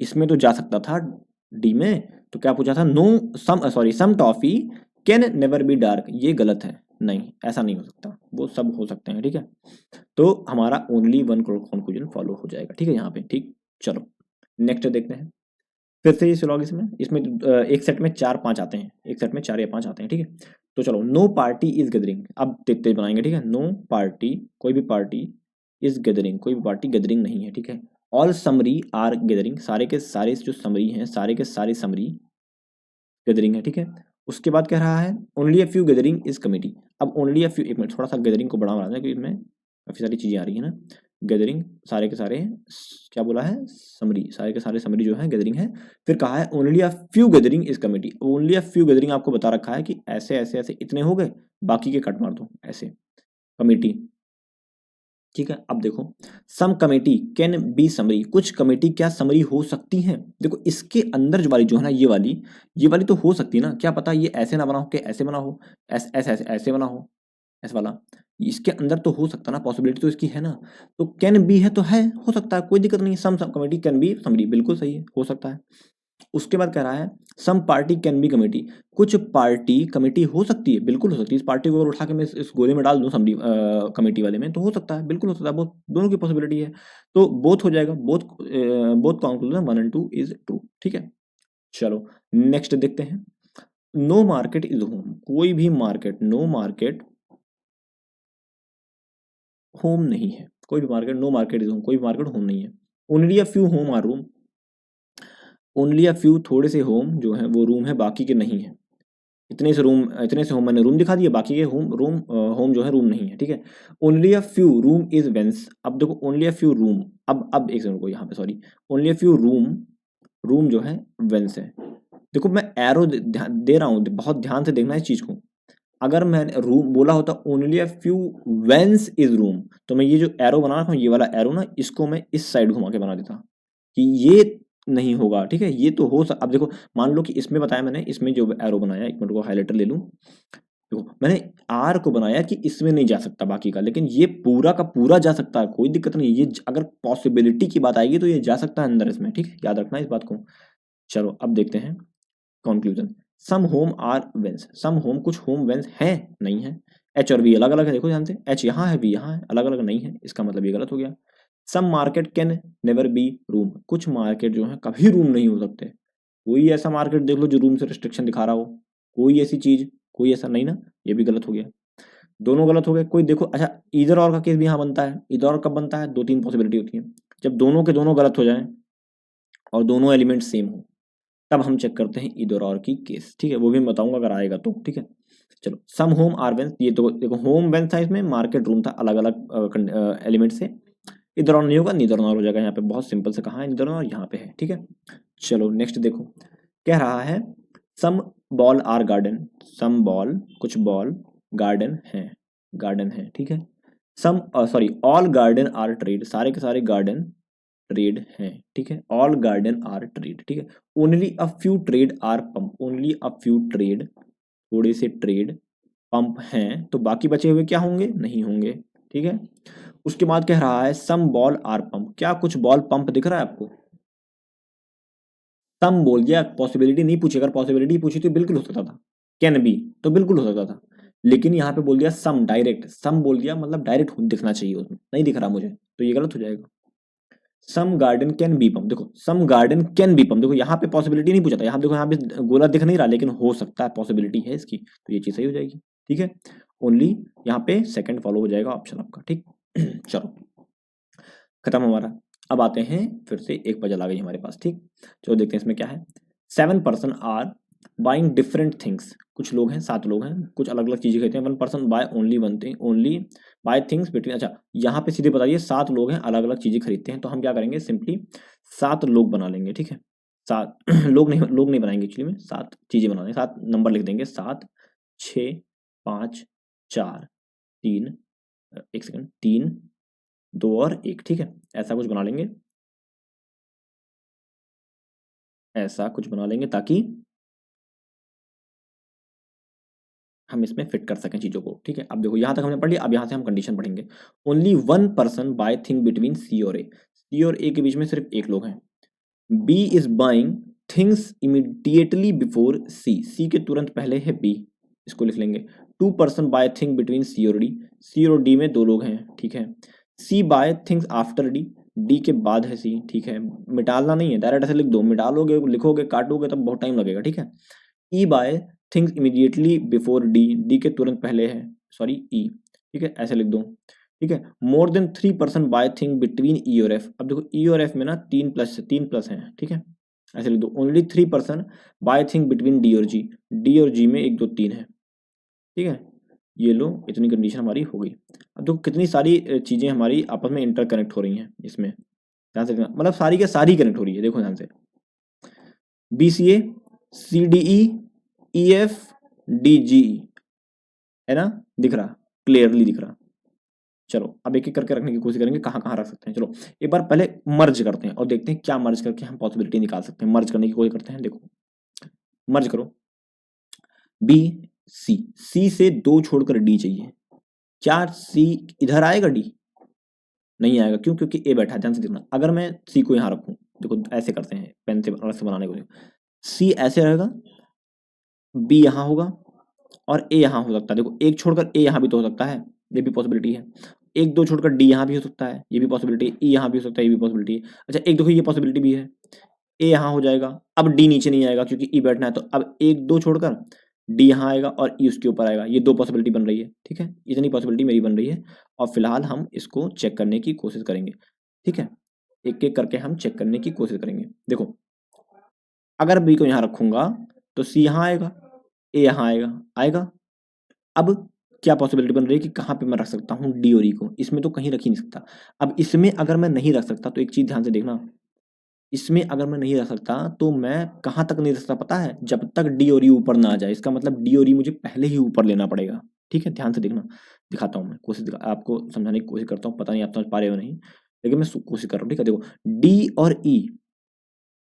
इसमें तो जा सकता था डी में। तो क्या पूछा था, no some sorry some toffee can never be dark, ये गलत है, नहीं ऐसा नहीं हो सकता, वो सब हो सकते हैं, ठीक है। तो हमारा ओनली वन कंक्लूजन फॉलो हो जाएगा, ठीक है यहाँ पे, ठीक। चलो नेक्स्ट देखते हैं। फिर से इस लॉग इसमें इसमें एक सेट में 4-5 आते हैं, एक सेट में 4 या 5 आते हैं, ठीक है। तो चलो, नो पार्टी इज गैदरिंग, अब तेज तेज बनाएंगे, ठीक है। नो पार्टी, कोई भी पार्टी, इज गैदरिंग, कोई भी पार्टी गैदरिंग नहीं है, ठीक है। ऑल समरी आर गैदरिंग, सारे के सारे जो समरी हैं, सारे के सारे समरी गैदरिंग है, ठीक है। उसके बाद कह रहा है only a few gathering is committee. अब ओनली अ फ्यू, एक मिनट थोड़ा सा गैदरिंग को बढ़ा रहा है क्योंकि इसमें काफ़ी सारी चीज़ें आ रही है ना। गैदरिंग सारे के सारे क्या बोला है, समरी, सारे के सारे समरी जो है गैदरिंग है। फिर कहा है only a few gathering is committee. Only a few gathering आपको बता रखा है कि ऐसे ऐसे ऐसे इतने हो गए, बाकी के कट मार दो ऐसे, कमिटी, ठीक है। अब देखो, सम कमेटी कैन बी समरी, कुछ कमेटी क्या समरी हो सकती हैं। देखो इसके अंदर जो वाली जो है ना, ये वाली तो हो सकती है ना, क्या पता ये ऐसे ना बना हो कि ऐसे बना हो, ऐसे ऐसे ऐसे ऐसे बना हो, ऐसे वाला, इसके अंदर तो हो सकता ना, पॉसिबिलिटी तो इसकी है ना। तो कैन बी है तो है, हो सकता है, कोई दिक्कत नहीं है। सम कमेटी कैन बी समरी, बिल्कुल सही है, हो सकता है। उसके बाद कह रहा है some party can be committee, कुछ पार्टी कमेटी हो सकती है, बिल्कुल हो सकती है। इस पार्टी को अगर उठा के मैं इस गोले में डाल दूं समरी कमेटी वाले में, तो हो सकता है, बिल्कुल हो सकता है, बहुत दोनों की पॉसिबिलिटी है। तो बोथ हो जाएगा, बोथ कंक्लूजन 1 और 2 इज ट्रू। ठीक है, चलो नेक्स्ट देखते हैं। नो मार्केट इज होम, कोई भी मार्केट, नो मार्केट होम नहीं है, कोई भी market, no market is home, कोई भी मार्केट होम नहीं है। Only a few home are room, only a few थोड़े से होम जो है वो रूम है, बाकी के नहीं है। इतने से रूम, इतने से होम मैंने रूम दिखा दिया, बाकी के होम जो है रूम नहीं है। ठीक है, only a few room is vans. अब देखो ओनली अ फ्यू रूम, अब एक सेकंड को यहाँ पे, sorry, only a few room, room जो है वेंस है। देखो मैं एरो दे रहा हूँ, बहुत ध्यान से देखना इस चीज को। अगर मैंने रूम बोला होता only a few vans is room, तो मैं ये जो एरो बना रखा हूँ, ये वाला एरो ना, इसको मैं इस साइड घुमा के बना देता कि ये नहीं होगा। ठीक है, ये तो अब देखो, मान लो कि इसमें बताया मैंने, इसमें जो एरो बनाया, एक मिनट को हाईलाइटर ले लूं। देखो मैंने आर को बनाया कि इसमें नहीं जा सकता बाकी का, लेकिन ये पूरा का पूरा जा सकता है, कोई दिक्कत नहीं। ये अगर पॉसिबिलिटी की बात आएगी तो ये जा सकता है अंदर इसमें। ठीक है, याद रखना इस बात को। चलो अब देखते हैं conclusion. Some home are vans, some home, कुछ होम वेंस हैं, नहीं है। एच और बी अलग अलग है, देखो ध्यान से, एच यहाँ है, बी यहाँ है, अलग अलग नहीं है, इसका मतलब ये गलत हो गया। Some market can never be room, कुछ मार्केट जो है कभी रूम नहीं हो सकते। कोई ऐसा मार्केट देख लो जो रूम से रिस्ट्रिक्शन दिखा रहा हो, कोई ऐसी चीज, कोई ऐसा नहीं ना, ये भी गलत हो गया। दोनों गलत हो गए। कोई देखो, अच्छा इधर और का केस भी यहाँ बनता है, इधर और कब बनता है, दो तीन पॉसिबिलिटी होती है, जब दोनों के दोनों गलत हो जाए और दोनों एलिमेंट सेम हो, तब हम चेक करते हैं इधर और की केस। ठीक है, वो भी मैं बताऊंगा अगर आएगा तो। ठीक है, चलो सम होम आर वेंस, ये तो देखो होम वेंस था, इसमें मार्केट रूम था, अलग अलग एलिमेंट से। इधर और नहीं होगा, नीदर नॉर हो जाएगा, यहाँ पे बहुत सिंपल से कहा है, नीदर नॉर यहाँ पे है। ठीक है, चलो नेक्स्ट देखो, कह रहा है some ball are garden, some ball, कुछ बॉल गार्डन है, गार्डन है। ठीक है, some sorry all garden are trade, सारे के सारे गार्डन ट्रेड हैं। ठीक है, ऑल गार्डन आर ट्रेड। ठीक है, only a few trade are pump, only a few trade, थोड़े से ट्रेड पंप हैं, तो बाकी बचे हुए क्या होंगे, नहीं होंगे। ठीक है, उसके बाद कह रहा है सम बॉल आर पंप, क्या कुछ बॉल पंप दिख रहा है आपको। सम बोल दिया, पॉसिबिलिटी नहीं पूछी, अगर पॉसिबिलिटी पूछी तो बिल्कुल हो सकता था, कैन बी, तो बिल्कुल हो सकता था। लेकिन यहाँ पे बोल दिया सम, डायरेक्ट सम बोल दिया, मतलब डायरेक्ट दिखना चाहिए उसमें, नहीं दिख रहा मुझे, तो ये गलत हो जाएगा। सम गार्डन कैन बी पम्प, देखो सम गार्डन कैन बी पम्प, देखो यहाँ पे पॉसिबिलिटी नहीं पूछा था, यहाँ देखो यहाँ पे गोला दिख नहीं रहा, लेकिन हो सकता है, पॉसिबिलिटी है इसकी, तो ये चीज सही हो जाएगी। ठीक है, ओनली यहाँ पे सेकंड फॉलो हो जाएगा ऑप्शन आपका। ठीक चलो खत्म हमारा। अब आते हैं, फिर से एक पजल आ गई हमारे पास। ठीक, चलो देखते हैं इसमें क्या है। 7 person are buying different things, कुछ लोग हैं, 7 लोग हैं, कुछ अलग अलग चीजें खरीदते हैं। 1 person by only one thing, only by things between, अच्छा यहाँ पे सीधे बताइए 7 लोग हैं, अलग अलग चीजें खरीदते हैं, तो हम क्या करेंगे, सिंपली 7 लोग बना लेंगे। ठीक है, 7 लोग नहीं बनाएंगे, एक्चुअली में 7 चीजें बनाएंगे, 7 नंबर लिख देंगे, 7, 6, 5, 4, 3, एक सेकंड, 3, 2 और 1। ठीक है, ऐसा कुछ बना लेंगे, ऐसा कुछ बना लेंगे ताकि हम इसमें फिट कर सकें चीजों को। ठीक है, अब देखो यहाँ तक हमने पढ़ लिया, अब यहाँ से हम कंडीशन पढ़ेंगे। Only 1 person buy thing between C और ए, सी और ए के बीच में सिर्फ एक लोग हैं। B is buying things immediately before C, C के तुरंत पहले है बी, इसको लिख लेंगे। 2 person buy thing between C और डी, सी और डी में 2 लोग हैं। ठीक है, C buy things after D, D के बाद है सी। ठीक है, मिटालना नहीं है, डायरेक्ट ऐसे लिख दो, मिटालोगे लिखोगे काटोगे तब बहुत टाइम लगेगा। ठीक है, ई bye things immediately before D, D के तुरंत पहले है, सॉरी ई। ठीक है, ऐसे लिख दो। ठीक है, more than 3 person buy thing between ई और एफ, अब देखो ई और एफ में ना 3 प्लस है। ठीक है, ऐसे लिख दो, only 3 person buy thing between D और जी, डी और जी में 1 2 3 है। ठीक है, ये लो, इतनी कंडीशन हमारी हो गई। अब देखो कितनी सारी चीजें हमारी आपस में इंटरकनेक्ट हो रही हैं इसमें, ध्यान से देखना, मतलब सारी के सारी कनेक्ट हो रही है, देखो ध्यान से। B C A, C D E, E F, D G, है ना, दिख रहा, क्लियरली दिख रहा। चलो अब एक एक करके रखने की कोशिश करेंगे, कहाँ कहाँ रख सकते हैं। चलो एक बार पहले मर्ज करते हैं और देखते हैं क्या मर्ज करके हम पॉसिबिलिटी निकाल सकते हैं। मर्ज करने की कोशिश करते हैं। देखो मर्ज करो, बी सी, सी से 2 छोड़कर डी चाहिए। क्या सी इधर आएगा? डी नहीं आएगा। क्यों? क्योंकि ए बैठा है। ध्यान से देखना, अगर मैं सी को यहाँ रखूँ, देखो ऐसे करते हैं, पेन से अलग से बनाने को। सी ऐसे रहेगा, बी यहाँ होगा और ए यहाँ हो सकता है। देखो एक छोड़कर ए यहाँ भी तो हो सकता है, ये भी पॉसिबिलिटी है। एक दो छोड़कर डी यहाँ भी हो सकता है, ये भी पॉसिबिलिटी है। ई यहाँ भी हो सकता है, ये भी पॉसिबिलिटी है। अच्छा एक देखो ये पॉसिबिलिटी भी है, ए यहाँ हो जाएगा। अब डी नीचे नहीं आएगा क्योंकि ई बैठना है, तो अब एक दो छोड़कर डी यहाँ आएगा और ई उसके ऊपर आएगा। ये 2 पॉसिबिलिटी बन रही है। ठीक है, इतनी पॉसिबिलिटी मेरी बन रही है और फिलहाल हम इसको चेक करने की कोशिश करेंगे। ठीक है, एक एक करके हम चेक करने की कोशिश करेंगे। देखो अगर बी को यहाँ रखूंगा तो सी यहाँ आएगा, ए यहाँ आएगा, आएगा। अब क्या पॉसिबिलिटी बन रही है कि कहाँ पे मैं रख सकता हूँ डी और ई को? इसमें तो कहीं रख ही नहीं सकता। अब इसमें अगर मैं नहीं रख सकता तो एक चीज ध्यान से देखना, इसमें अगर मैं नहीं रख सकता तो मैं कहाँ तक नहीं रख सकता पता है? जब तक डी और ई ऊपर ना आ जाए। इसका मतलब डी और ई मुझे पहले ही ऊपर लेना पड़ेगा। ठीक है, ध्यान से देखना, दिखाता हूँ मैं आपको समझाने की कोशिश करता हूँ। पता नहीं आप समझ पा रहे हो नहीं, लेकिन मैं कोशिश कर रहा हूँ। ठीक है, देखो डी और ई,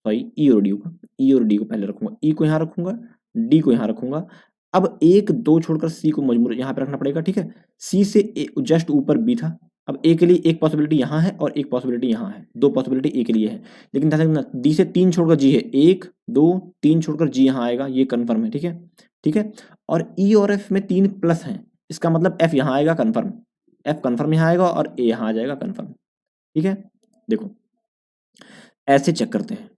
सॉरी ई और डी को, ई और डी को पहले रखूंगा, ई को यहाँ रखूंगा, डी को यहाँ रखूंगा। अब एक दो छोड़कर सी को मजबूर यहाँ पे रखना पड़ेगा। ठीक है, सी से जस्ट ऊपर बी था। अब ए के लिए एक पॉसिबिलिटी यहाँ है और एक पॉसिबिलिटी यहाँ है, 2 पॉसिबिलिटी ए के लिए है। लेकिन ध्यान रखना डी से 3 छोड़कर जी है, 1 2 3 छोड़कर जी यहाँ आएगा, ये कन्फर्म है। ठीक है, ठीक है। और ई और एफ में 3 प्लस है, इसका मतलब एफ यहाँ आएगा कन्फर्म, एफ कन्फर्म यहाँ आएगा और ए यहाँ आ जाएगा कन्फर्म। ठीक है, देखो ऐसे चेक करते हैं।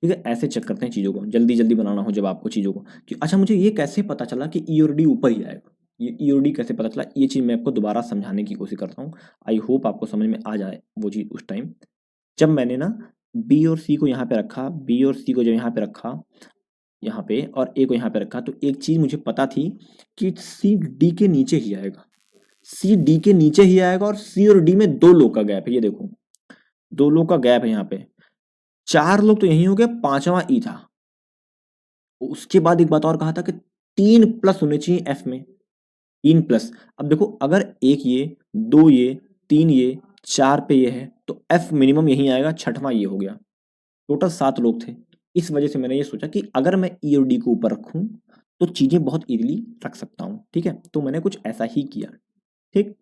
ठीक है, ऐसे चेक करते हैं चीज़ों को, जल्दी जल्दी बनाना हो जब आपको चीज़ों को कि अच्छा मुझे ये कैसे पता चला कि ई और डी ऊपर ही आएगा, ये ई और डी कैसे पता चला, ये चीज़ मैं आपको दोबारा समझाने की कोशिश करता हूँ। आई होप आपको समझ में आ जाए वो चीज़। उस टाइम जब मैंने ना बी और सी को यहाँ पे रखा, बी और सी को जब यहाँ पे रखा यहाँ पे, और ए को यहाँ पे रखा, तो एक चीज़ मुझे पता थी कि सी डी के नीचे ही आएगा, सी डी के नीचे ही आएगा। और सी और डी में 2 लोग का गैप है, ये देखो 2 लोग का गैप है यहाँ पे। 4 लोग तो यही हो गया, 5वां ई था। उसके बाद एक बात और कहा था कि 3 प्लस होने चाहिए एफ में, 3 प्लस। अब देखो अगर 1 ये 2 ये 3 ये 4 पे ये है तो एफ मिनिमम यही आएगा, 6वां ये हो गया। टोटल 7 लोग थे। इस वजह से मैंने ये सोचा कि अगर मैं ई और डी को ऊपर रखूं तो चीजें बहुत इजीली रख सकता हूं। ठीक है, तो मैंने कुछ ऐसा ही किया। ठीक,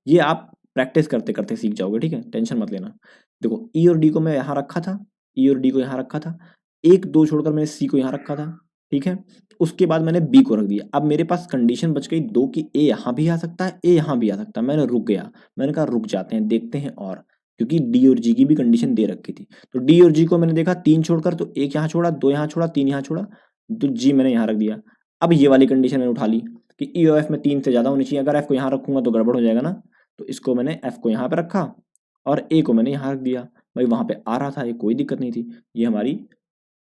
ये आप प्रैक्टिस करते करते सीख जाओगे। ठीक है, टेंशन मत लेना। देखो ई और डी को मैं यहाँ रखा था, ई और डी को यहाँ रखा था, 1 2 छोड़कर मैंने सी को यहाँ रखा था। ठीक है, उसके बाद मैंने बी को रख दिया। अब मेरे पास कंडीशन बच गई 2 कि ए यहाँ भी आ सकता है, ए यहाँ भी आ सकता है। मैंने रुक गया, मैंने कहा रुक जाते हैं, देखते हैं। और क्योंकि डी और जी की भी कंडीशन दे रखी थी, तो डी और जी को मैंने देखा 3 छोड़कर, तो 1 यहाँ छोड़ा, 2 यहाँ छोड़ा, 3 यहाँ छोड़ा, तो जी मैंने यहाँ रख दिया। अब ये वाली कंडीशन मैंने उठा ली कि ई और एफ में 3 से ज़्यादा होनी चाहिए। अगर एफ को यहाँ रखूंगा तो गड़बड़ हो जाएगा ना, तो इसको मैंने एफ को यहाँ पे रखा और ए को मैंने यहाँ रख दिया। भाई वहाँ पे आ रहा था, ये कोई दिक्कत नहीं थी, ये हमारी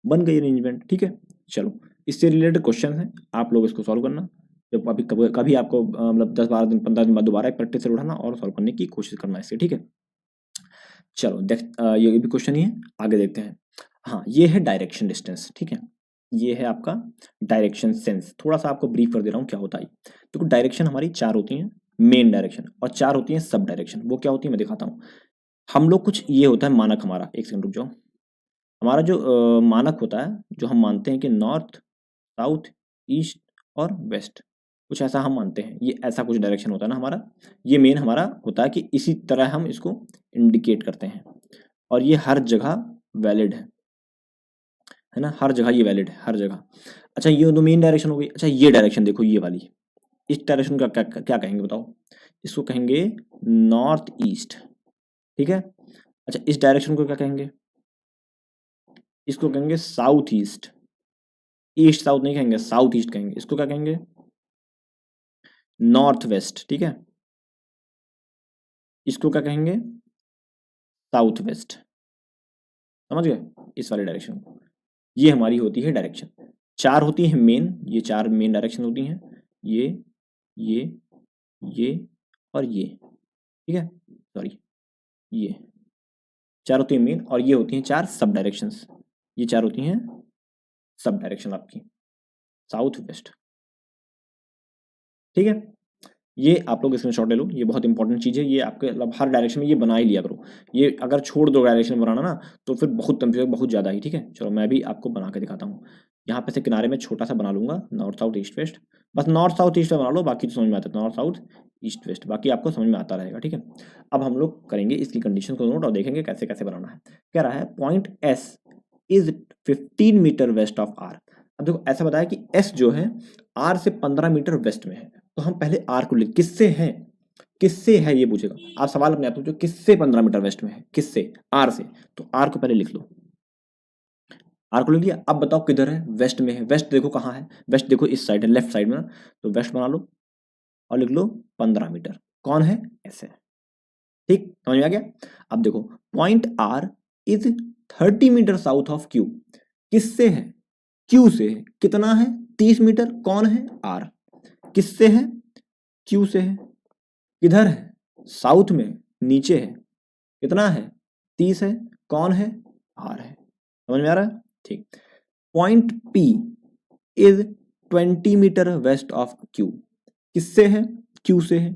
बन गई अरेंजमेंट। ठीक है, चलो इससे रिलेटेड क्वेश्चन है, आप लोग इसको सॉल्व करना। जब अभी कभी आपको मतलब 10 12 दिन 15 दिन बाद दोबारा एक प्रैक्टिस से उठाना और सॉल्व करने की कोशिश करना इससे। ठीक है, चलो ये भी क्वेश्चन ही है, आगे देखते हैं। हाँ, ये है डायरेक्शन डिस्टेंस। ठीक है, ये है आपका डायरेक्शन सेंस। थोड़ा सा आपको ब्रीफ कर दे रहा हूँ क्या होता है। देखो डायरेक्शन हमारी 4 होती हैं, मेन डायरेक्शन, और 4 होती हैं सब डायरेक्शन। वो क्या होती है मैं दिखाता हूँ। हम लोग कुछ ये होता है मानक हमारा, एक सेकंड रुक जाओ। हमारा जो मानक होता है, जो हम मानते हैं कि नॉर्थ साउथ ईस्ट और वेस्ट, कुछ ऐसा हम मानते हैं। ये ऐसा कुछ डायरेक्शन होता है ना हमारा, ये मेन हमारा होता है कि इसी तरह हम इसको इंडिकेट करते हैं। और ये हर जगह वैलिड है ना, हर जगह ये वैलिड है, हर जगह। अच्छा ये तो मेन डायरेक्शन हो गई। अच्छा ये डायरेक्शन देखो, ये वाली, इस डायरेक्शन का क्या क्या कहेंगे बताओ? इसको कहेंगे नॉर्थ ईस्ट। ठीक है, अच्छा इस डायरेक्शन को क्या कहेंगे? इसको कहेंगे साउथ ईस्ट। ईस्ट साउथ नहीं कहेंगे, साउथ ईस्ट कहेंगे। इसको क्या कहेंगे? North west. ठीक है, इसको क्या कहेंगे? South west. समझ गए इस वाले डायरेक्शन को? ये हमारी होती है डायरेक्शन। 4 होती है मेन, ये 4 मेन डायरेक्शन होती हैं, ये ये और ये। ठीक है, सॉरी ये 4 होती है मेन, और ये होती हैं 4 सब डायरेक्शंस। ये 4 होती हैं सब डायरेक्शन आपकी, साउथ वेस्ट। ठीक है, ये आप लोग स्क्रीनशॉट ले लो, ये बहुत इंपॉर्टेंट चीज़ है, ये आपके मतलब हर डायरेक्शन में ये बना ही लिया करो। ये अगर छोड़ दो डायरेक्शन बनाना ना तो फिर बहुत कंफ्यूजन बहुत ज़्यादा ही, ठीक है। चलो मैं भी आपको बना के दिखाता हूँ। यहाँ पे से किनारे में छोटा सा बना लूंगा, नॉर्थ साउथ ईस्ट वेस्ट, बस नॉर्थ साउथ ईस्ट बना लो, बाकी तो समझ में आता है, नॉर्थ साउथ ईस्ट वेस्ट बाकी आपको समझ में आता रहेगा, ठीक है। अब हम लोग करेंगे इसकी कंडीशन को नोट और देखेंगे कैसे कैसे बनाना है। कह रहा है point S is 15 metre west of R. अब देखो ऐसा बताया कि एस जो है आर से 15 मीटर वेस्ट में है, तो हम पहले आर को लिख, किससे है ये पूछेगा। आप सवाल अपने आप पूछो किससे 15 मीटर वेस्ट में है, किससे, आर से, तो आर को पहले लिख लो, आर को लिख लिया। अब बताओ किधर है, वेस्ट में है, वेस्ट देखो कहाँ है, वेस्ट देखो इस साइड है, लेफ्ट साइड में ना, तो वेस्ट बना लो और लिख लो 15 मीटर, कौन है, ऐसे, ठीक, समझ में आ गया। अब देखो point R is 30 metre south of Q, किससे है, क्यू से है, कितना है 30 मीटर, कौन है, आर, किससे है, क्यू से है, किधर है, साउथ में, नीचे है, कितना है 30 है, कौन है, आर है, समझ में आ रहा है, ठीक। Point P is 20 metre west of Q, किससे है, क्यू से है,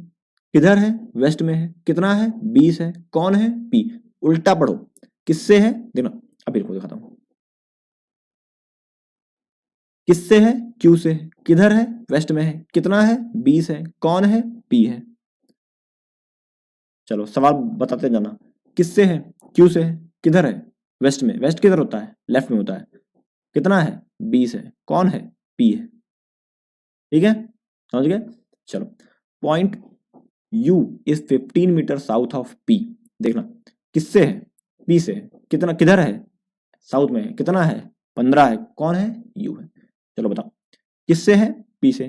किधर है, वेस्ट में है, कितना है 20 है, कौन है, पी, उल्टा पढ़ो, किससे है, देखना अभी रुको दिखाता हूं, किससे है, क्यू से है, किधर है, वेस्ट में है, कितना है 20 है, कौन है, पी है। चलो सवाल बताते जाना, किससे है, क्यू से है, किधर है, वेस्ट में, वेस्ट किधर होता है, लेफ्ट में होता है, कितना है 20 है, कौन है, पी है, ठीक है, समझ गए। चलो point U is 15 metre south of P, देखना किससे है, पी से है, कितना, किधर है, साउथ में है, कितना है 15 है, कौन है, यू है। चलो बताओ किससे है, पी से,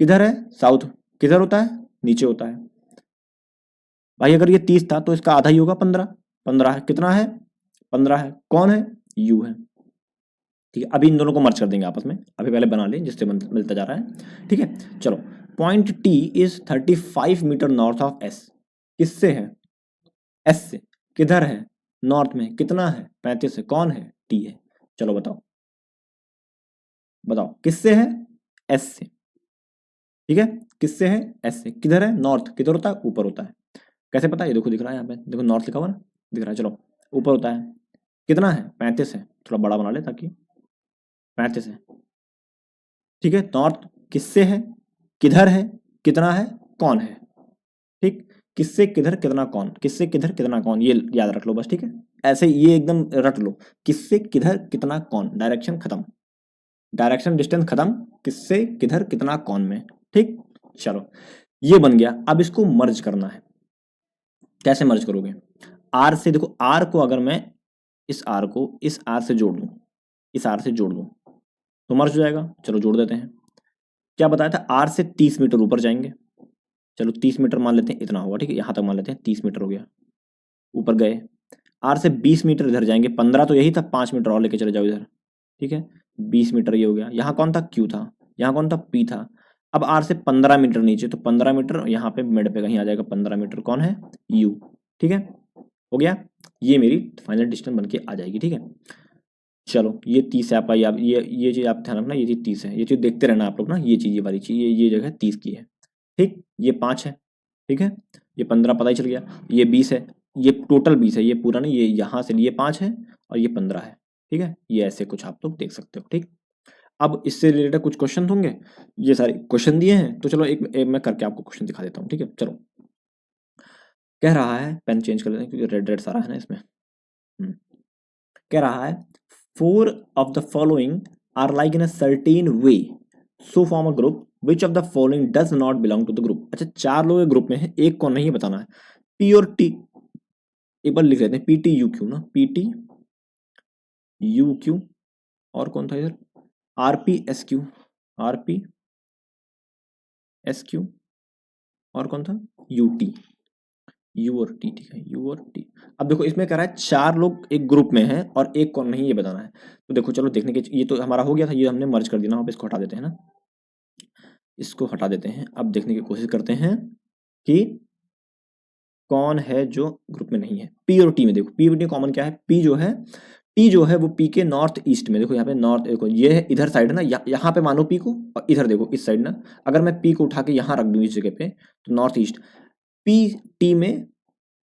किधर है, साउथ, किधर होता है, नीचे होता है। भाई अगर ये 30 था तो इसका आधा ही होगा 15, 15 है, कितना है 15 है, कौन है, यू है, ठीक है। अभी इन दोनों को मर्ज कर देंगे आपस में, अभी पहले बना लें जिससे मिलता जा रहा है, ठीक है। चलो point T is 35 metre north of S, किससे है, एस से, किधर है, नॉर्थ में, कितना है 35 है, कौन है, टी है। चलो बताओ बताओ किससे है, एस से, ठीक है, किससे है, एस से, किधर है, नॉर्थ, किधर होता है, ऊपर होता है, कैसे पता है, ये देखो दिख रहा है यहाँ पे, देखो नॉर्थ लिखा हुआ ना, दिख रहा है, चलो ऊपर होता है, कितना है 35 है, थोड़ा बड़ा बना ले ताकि 35 है, ठीक है। नॉर्थ किससे है, किधर है, कितना है, कौन है, ठीक, किससे किधर कितना कौन, किससे किधर कितना कौन, ये याद रख लो बस, ठीक है। ऐसे ये एकदम रट लो, किससे किधर कितना कौन, डायरेक्शन खत्म, डायरेक्शन डिस्टेंस खत्म, किससे किधर कितना कौन में, ठीक। चलो ये बन गया, अब इसको मर्ज करना है, कैसे मर्ज करोगे, आर से, देखो आर को अगर मैं इस आर को इस आर से जोड़ दूं, इस आर से जोड़ दूं तो मर्ज हो जाएगा, चलो जोड़ देते हैं। क्या बताया था, आर से 30 मीटर ऊपर जाएंगे, चलो 30 मीटर मान लेते हैं, इतना होगा, ठीक है, यहां तक मान लेते हैं 30 मीटर हो गया, ऊपर गए, आर से 20 मीटर इधर जाएंगे, 15 तो यही था, 5 मीटर और लेके चले जाओ इधर, ठीक है, 20 मीटर ये हो गया, यहाँ कौन था, क्यू था, यहाँ कौन था, पी था। अब आर से 15 मीटर नीचे, तो 15 मीटर यहाँ पे मिड पे कहीं आ जाएगा, 15 मीटर कौन है, यू, ठीक है, हो गया, ये मेरी फाइनल डिस्टेंस बन के आ जाएगी, ठीक है। चलो ये 30 है आपका, ये चीज़ आप ध्यान रखना, ये चीज़ 30 है, ये चीज़ देखते रहना आप लोग ना, ये चीज़, ये वाली चीज़, ये जगह 30 की है, ठीक, ये 5 है, ठीक है, ये 15 पता ही चल गया, ये 20 है, ये टोटल 20 है, ये पूरा नहीं, ये यहाँ से ये 5 है और ये 15 है, ठीक है, ये ऐसे कुछ आप लोग देख सकते हो, ठीक। अब इससे रिलेटेड कुछ क्वेश्चन होंगे, ये सारे क्वेश्चन दिए हैं, तो चलो एक मैं करके आपको क्वेश्चन दिखा देता हूँ, ठीक है। चलो कह रहा है, पेन चेंज कर लेते हैं क्योंकि रेड रेड सारा है ना इसमें, कह रहा है 4 of the following are like in a certain way, so form a group, which of the following does not belong to the group। अच्छा 4 लोग ग्रुप में है, एक को नहीं बताना है, पी और टी, एक बार लिख लेते हैं, पी टी यू क्यू ना, पी टी यू क्यू, और कौन था इधर, R P S Q, R P S Q, और कौन था, यू टी, यू और टी, ठीक है, यू और टी। अब देखो इसमें कह रहा है 4 लोग एक ग्रुप में हैं और एक कौन नहीं, ये बताना है। तो देखो चलो देखने के, ये तो हमारा हो गया था, ये हमने मर्ज कर दिया ना, अब इसको हटा देते हैं ना, इसको हटा देते हैं। अब देखने की कोशिश करते हैं कि कौन है जो ग्रुप में नहीं है, पी और टी में। देखो पी और टी कॉमन क्या है, पी जो है टी जो है वो पी के नॉर्थ ईस्ट में, देखो यहाँ पे नॉर्थ, देखो ये है इधर साइड है ना, यहाँ पे मानो पी को, और इधर देखो इस साइड ना, अगर मैं पी को उठा के यहाँ रख दूँ इस जगह पे तो नॉर्थ ईस्ट, पी टी में,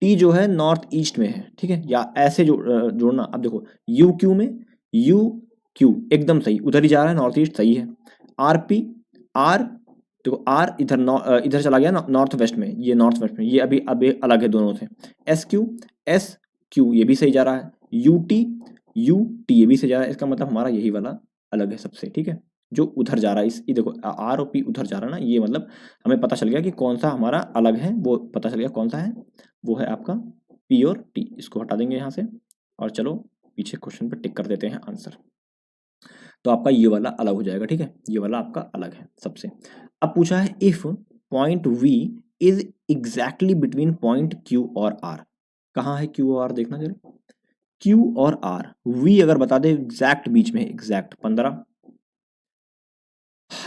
टी जो है नॉर्थ ईस्ट में है, ठीक है, या ऐसे जोड़ना। अब देखो यू क्यू में, यू क्यू एकदम सही उधर ही जा रहा है, नॉर्थ ईस्ट सही है। आर पी, आर देखो आर इधर इधर चला गया ना नॉर्थ वेस्ट में, ये नॉर्थ वेस्ट में, ये अभी अभी अलग है दोनों से। एस क्यू, एस क्यू ये भी सही जा रहा है। यू टी, यू टी ये भी सही जा रहा है, इसका मतलब हमारा यही वाला अलग है सबसे, ठीक है, जो उधर जा रहा है। इस ये देखो आर और पी उधर जा रहा है ना, ये मतलब हमें पता चल गया कि कौन सा हमारा अलग है, वो पता चल गया कौन सा है, वो है आपका पी और टी। इसको हटा देंगे यहाँ से और चलो पीछे क्वेश्चन पे टिक कर देते हैं आंसर। तो आपका ये वाला अलग हो जाएगा, ठीक है, ये वाला आपका अलग है सबसे। अब पूछा है if point V is exactly between point Q और आर। कहाँ है क्यू और आर, देखना जरा, क्यू और आर, वी अगर बता दे एग्जैक्ट बीच में, exact 15,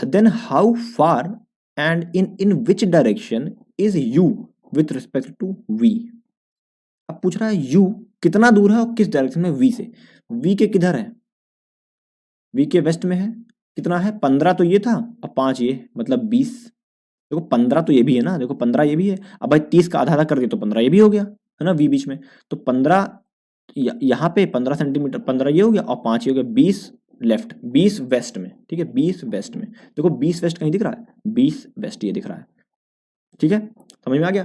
then how far and in which direction is U with respect to V. अब पूछ रहा है यू कितना दूर है और किस डायरेक्शन में वी से। वी के किधर है, वी के वेस्ट में है, कितना है 15 तो ये था और 5 ये, मतलब 20। देखो 15 तो ये भी है ना, देखो 15 ये भी है, अब भाई 30 का आधा आधा कर दिया तो 15 ये भी हो गया है ना, वी बीच में, तो 15 यहाँ पे 15 सेंटीमीटर, 15 ये हो गया और 5 ये हो गया, 20 लेफ्ट, 20 वेस्ट में, ठीक है, 20 वेस्ट में। देखो 20 वेस्ट कहीं दिख रहा है, 20 वेस्ट ये दिख रहा है, ठीक है, समझ में आ गया।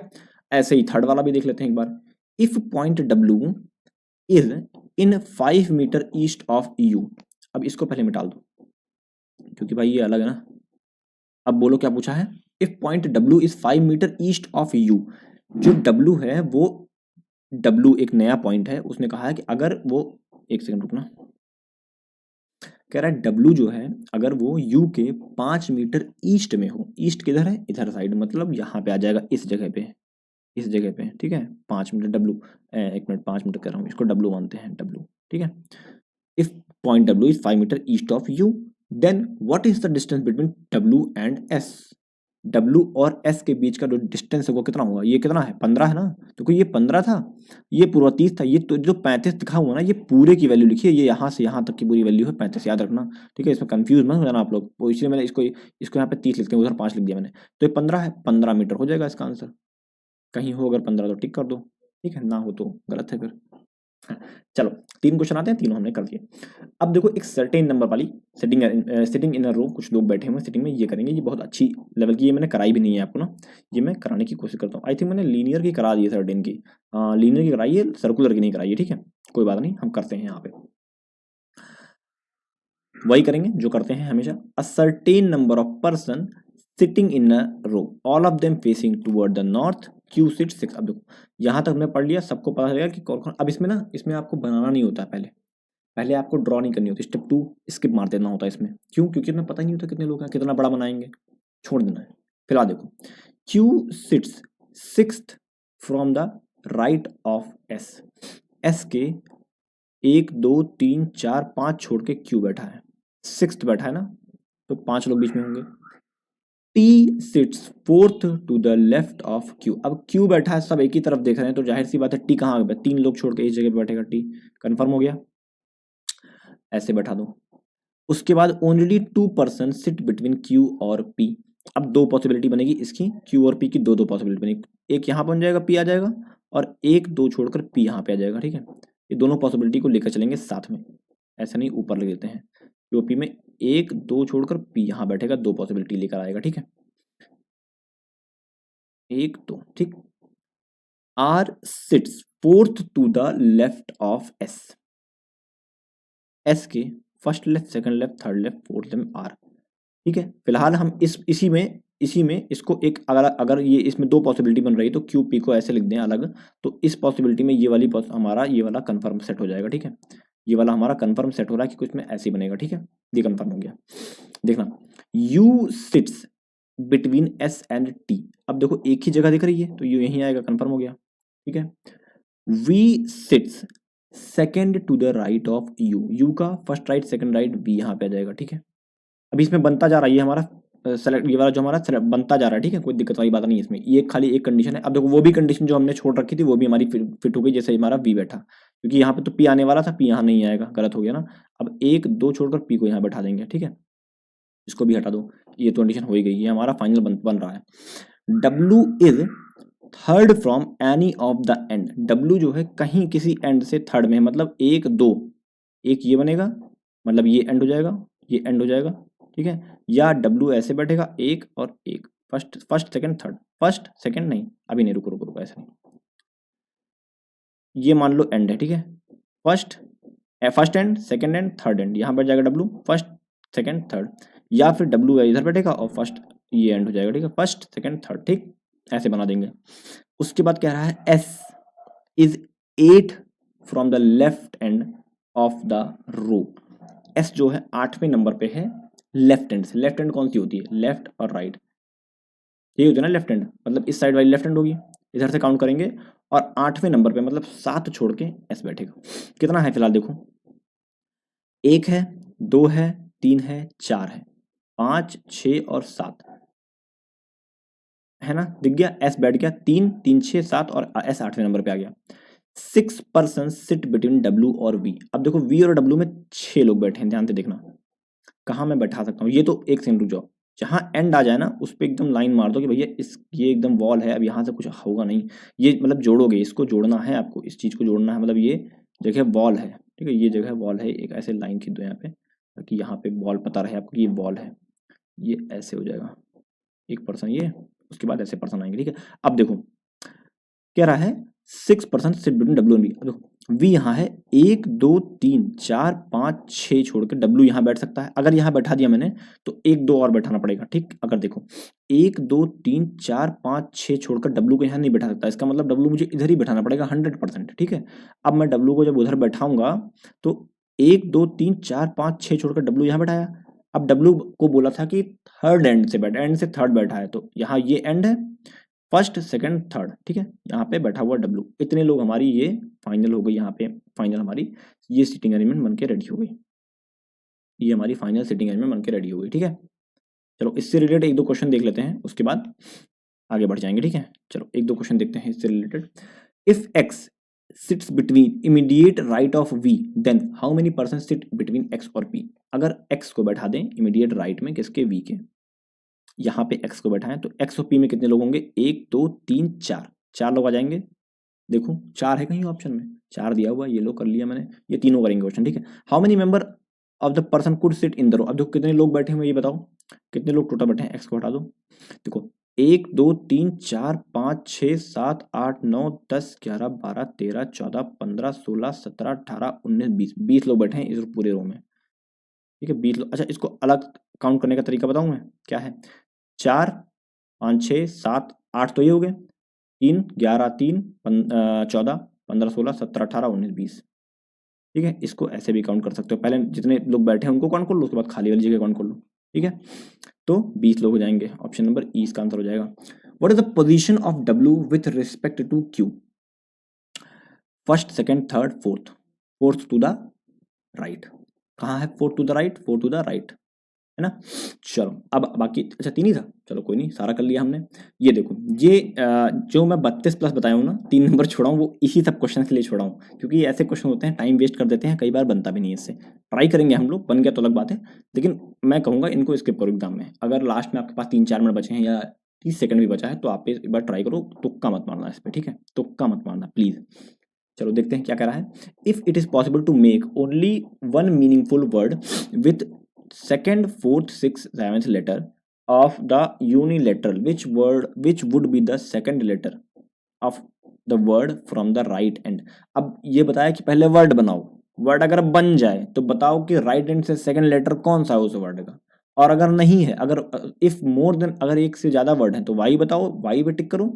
ऐसे ही थर्ड वाला भी देख लेते हैं एक बार। If point W is in 5 metre east of U. अब इसको पहले मिटा दो क्योंकि भाई ये अलग है ना। अब बोलो क्या पूछा है, if point W is 5 metre east of U. जो डब्ल्यू है वो, डब्ल्यू एक नया पॉइंट है, उसने कहा है कि अगर वो, एक सेकंड रुकना, कह रहा है डब्ल्यू जो है अगर वो यू के 5 मीटर ईस्ट में हो, ईस्ट किधर है, इधर साइड, मतलब यहाँ पे आ जाएगा, इस जगह पे, इस जगह पे, ठीक है, 5 मीटर डब्ल्यू, एक मिनट 5 मीटर कर रहा हूँ, इसको डब्ल्यू मानते हैं, डब्ल्यू, ठीक है। If point W is 5 metre east of U, then what is the distance between W and S. W और एस के बीच का जो डिस्टेंस है वो कितना होगा, ये कितना है 15 है ना, तो कोई ये 15 था, ये पूरा 30 था, ये तो जो 35 लिखा हुआ ना, ये पूरे की वैल्यू लिखी है, ये यहाँ से यहाँ तक की पूरी वैल्यू है 35, याद रखना, ठीक है, इसमें कंफ्यूज मत हो जाना आप लोग, वो इसलिए मैंने इसको इसको यहाँ पे 30 लिखते हैं, उधर 5 लिख दिया मैंने, तो ये 15 है, 15 मीटर हो जाएगा इसका आंसर। कहीं हो अगर 15 तो टिक कर दो, ठीक है, ना हो तो गलत है फिर। चलो 3 क्वेश्चन आते हैं, तीनों हमने कर दिए। अब देखो एक सर्टेन नंबर वाली सिटिंग इन अ रो, कुछ लोग बैठे हुए सिटिंग में, ये करेंगे, ये बहुत अच्छी लेवल की, ये मैंने कराई भी नहीं है आपको ना, ये मैं कराने की कोशिश करता हूँ। आई थिंक मैंने लीनियर की करा दी है, सर्टेन की, लीनियर की कराई है, सर्कुलर की नहीं कराई है, ठीक है, कोई बात नहीं, हम करते हैं यहाँ पे वही करेंगे जो करते हैं हमेशा। A certain number of person sitting in a row, all of them facing toward the north, Q sit 6। अब देखो यहाँ तक हमने पढ़ लिया, सबको पता चलेगा कि कौन कौन। अब इसमें ना, इसमें आपको बनाना नहीं होता, पहले पहले आपको ड्रॉ नहीं करनी होती, स्टेप 2 स्किप मार देना होता है इसमें। क्यों, क्योंकि हमें पता ही नहीं होता कितने लोग हैं, कितना बड़ा बनाएंगे, छोड़ देना है। फिलहाल देखो Q sits 6th from the right of S, S के 1 2 3 4 5 छोड़ के क्यू बैठा है, 6th बैठा है ना, तो 5 लोग बीच में होंगे। T sits 4th to the left of Q. अब क्यू बैठा है, सब एक ही तरफ देख रहे हैं, तो जाहिर सी बात है टी कहाँ पे, 3 लोग छोड़ के इस जगह पे बैठेगा, टी कंफर्म हो गया, ऐसे बैठा दो। उसके बाद only 2 person sit between Q और पी। अब 2 पॉसिबिलिटी बनेगी इसकी, क्यू और पी की 2 पॉसिबिलिटी बनेगी, एक यहाँ बन जाएगा, पी आ जाएगा, और 1 2 छोड़कर पी यहाँ पे आ जाएगा, ठीक है। ये दोनों पॉसिबिलिटी को लेकर चलेंगे साथ में, ऐसा नहीं ऊपर ले देते हैं, यूपी में 1 2 छोड़कर पी यहाँ बैठेगा, 2 पॉसिबिलिटी लेकर आएगा, ठीक है, 1 2, ठीक। R sits 4th to the left of S, S के first left, second left, third left, fourth left R, ठीक है। फिलहाल हम इसी में इसको एक, अगर ये इसमें 2 पॉसिबिलिटी बन रही है तो क्यू पी को ऐसे लिख दें अलग, तो इस पॉसिबिलिटी में ये वाली हमारा ये वाला कंफर्म सेट हो जाएगा, ठीक है, ये वाला हमारा कंफर्म सेट हो रहा है कि कुछ में ऐसे ही बनेगा, ठीक है, ये कंफर्म हो गया। देखना you sits between S and T, अब देखो एक ही जगह दिख रही है तो यू यहीं आएगा, कंफर्म हो गया, ठीक है। We sits second to the right of you, you का first right second right we यहाँ पे आ जाएगा, ठीक है। अभी इसमें बनता जा रहा है ये हमारा सेलेक्ट, ये वाला जो हमारा बनता जा रहा है, ठीक है, कोई दिक्कत वाली बात नहीं है इसमें, ये खाली एक कंडीशन है। अब देखो वो भी कंडीशन जो हमने छोड़ रखी थी वो भी हमारी फिट हो गई, जैसे हमारा वी बैठा, क्योंकि यहाँ पे तो पी आने वाला था, पी यहाँ नहीं आएगा, गलत हो गया ना। अब 1 2 छोड़कर पी को यहाँ बैठा देंगे, ठीक है, इसको भी हटा दो। ये तो कंडीशन हो ही गई, ये हमारा फाइनल बन रहा है। W is third from any of the end. W जो है कहीं किसी एंड से थर्ड में है, मतलब 1 2, एक ये बनेगा, मतलब ये एंड हो जाएगा, ये एंड हो जाएगा, ठीक है। या W ऐसे बैठेगा, एक और एक, first first second third, first second नहीं, अभी नहीं, रुको रुको रुको, ऐसे नहीं, ये मान लो एंड है, ठीक है, first first and second and third and, यहाँ बैठ जाएगा W, फर्स्ट सेकंड थर्ड। या फिर W इधर बैठेगा और फर्स्ट ये एंड हो जाएगा, ठीक है, फर्स्ट सेकंड थर्ड, ठीक, ऐसे बना देंगे। उसके बाद कह रहा है S is 8 from the left end of the row. S जो है 8वें नंबर पे है लेफ्ट एंड से। लेफ्ट एंड कौन सी होती है, लेफ्ट और राइट, ये होती है ना लेफ्ट एंड, मतलब इस साइड वाली लेफ्ट एंड होगी, इधर से काउंट करेंगे, और 8वें नंबर पे मतलब 7 छोड़ के S बैठेगा। कितना है फिलहाल देखो, 1 है, 2 है, 3 है, 4 है, 5 6 और 7 है ना, दिख गया, S बैठ गया, 3 3 6 7 और S 8वें नंबर पे आ गया। 6 पर्सन सिट बिटवीन W और V। अब देखो V और W में 6 लोग बैठे हैं, ध्यान से देखना कहाँ मैं बैठा सकता हूँ। ये तो एक सेकंड रुक जाओ, जहाँ एंड आ जाए ना उस पर एकदम लाइन मार दो कि भैया इस ये एकदम वॉल है, अब यहाँ से कुछ होगा नहीं, ये मतलब जोड़ोगे, इसको जोड़ना है आपको, इस चीज़ को जोड़ना है, मतलब ये जगह वॉल है, ठीक है, ये जगह वॉल है, एक ऐसे लाइन खींच दो यहाँ पे ताकि यहाँ पे वॉल पता रहे आपको कि ये वॉल है, ये ऐसे हो जाएगा, एक पर्सन ये, उसके बाद ऐसे पर्सन आएंगे, ठीक है। अब देखो कह रहा है 6% sit between W and V। देखो V यहाँ है, 1 2 3 4 5 6 छोड़ के W यहाँ बैठ सकता है। अगर यहाँ बैठा दिया मैंने तो 1 2 और बैठाना पड़ेगा, ठीक। अगर देखो 1 2 3 4 5 6 छोड़कर W को यहाँ नहीं बैठा सकता, इसका मतलब W मुझे इधर ही बैठाना पड़ेगा 100%, ठीक है। अब मैं W को जब उधर बैठाऊंगा तो 1 2 3 4 5 6 छोड़कर W यहाँ बैठाया। अब W को बोला था कि थर्ड एंड से बैठा, एंड से थर्ड बैठा है, तो यहाँ ये एंड है, फर्स्ट सेकंड थर्ड, ठीक है, यहाँ पे बैठा हुआ W। इतने लोग हमारी ये फाइनल हो गई, यहाँ पे फाइनल हमारी ये सीटिंग अरेंजमेंट बन के रेडी हो गई, ये हमारी फाइनल सीटिंग अरेंजमेंट बन के रेडी हो गई, ठीक है। चलो इससे रिलेटेड एक दो क्वेश्चन देख लेते हैं, उसके बाद आगे बढ़ जाएंगे, ठीक है। चलो एक दो क्वेश्चन देखते हैं इससे related. If X sits between immediate right of V, then how many person sit between X और P। अगर X को बैठा दें इमीडिएट राइट में किसके, V के, यहाँ पे X को बैठाएं तो X और P में कितने लोग होंगे, 1 2 3 4, 4 लोग आ जाएंगे। देखो 4 है कहीं ऑप्शन में, 4 दिया हुआ, ये लो कर लिया मैंने, ये तीनों करेंगे क्वेश्चन, ठीक है। How many member of the person could sit in the row. अब देखो कितने लोग बैठे हुए ये बताओ, कितने लोग टोटल बैठे हैं, X को हटा दो। देखो 1 2 3 4 5 6 7 8 9 10 11 12 13 14 15 16 17 18 19 20, 20 लोग बैठे हैं इस पूरे रो में, ठीक है, 20 लोग। अच्छा इसको अलग काउंट करने का तरीका बताऊं मैं, क्या है, 4 5 6 7 8 तो ये हो गए, 3 11 3 14 15 16 17 18 19 20, ठीक है। इसको ऐसे भी काउंट कर सकते हो, पहले जितने लोग बैठे हैं उनको काउंट कर लो, उसके बाद खाली वाली जगह काउंट कर लो, ठीक है। तो 20 लोग हो जाएंगे, ऑप्शन नंबर ई इसका आंसर हो जाएगा। What is the position of W with respect to Q, first second third fourth, fourth to the right, कहाँ है fourth to the right, fourth to the right, है ना। चलो अब बाकी, अच्छा 3 ही था, चलो कोई नहीं, सारा कर लिया हमने। ये देखो ये जो मैं 32 प्लस बताया हूँ ना, 3 नंबर छोड़ा हूँ, वो इसी सब क्वेश्चन के लिए छोड़ा हूँ, क्योंकि ऐसे क्वेश्चन होते हैं टाइम वेस्ट कर देते हैं, कई बार बनता भी नहीं है इससे। ट्राई करेंगे हम लोग, बन गया तो अलग बात है, लेकिन मैं कहूँगा इनको स्किप करो एग्जाम में। अगर लास्ट में आपके पास 3 4 मिनट बचे हैं या 30 सेकंड भी बचा है तो आप एक बार ट्राई करो, तुक्का मत मारना इस पर, ठीक है, तुक्का मत मारना प्लीज़। चलो देखते हैं क्या कह रहा है। If it is possible to make only one meaningful word with second, fourth, sixth, seventh letter of the unilateral, which would be the second letter of the word from the right end। अब ये बताया कि पहले word बनाओ, word अगर बन जाए तो बताओ कि राइट एंड से सेकंड लेटर कौन सा है उस वर्ड का, और अगर नहीं है, अगर इफ मोर देन, अगर एक से ज्यादा वर्ड है तो वाई बताओ, वाई पे टिक करो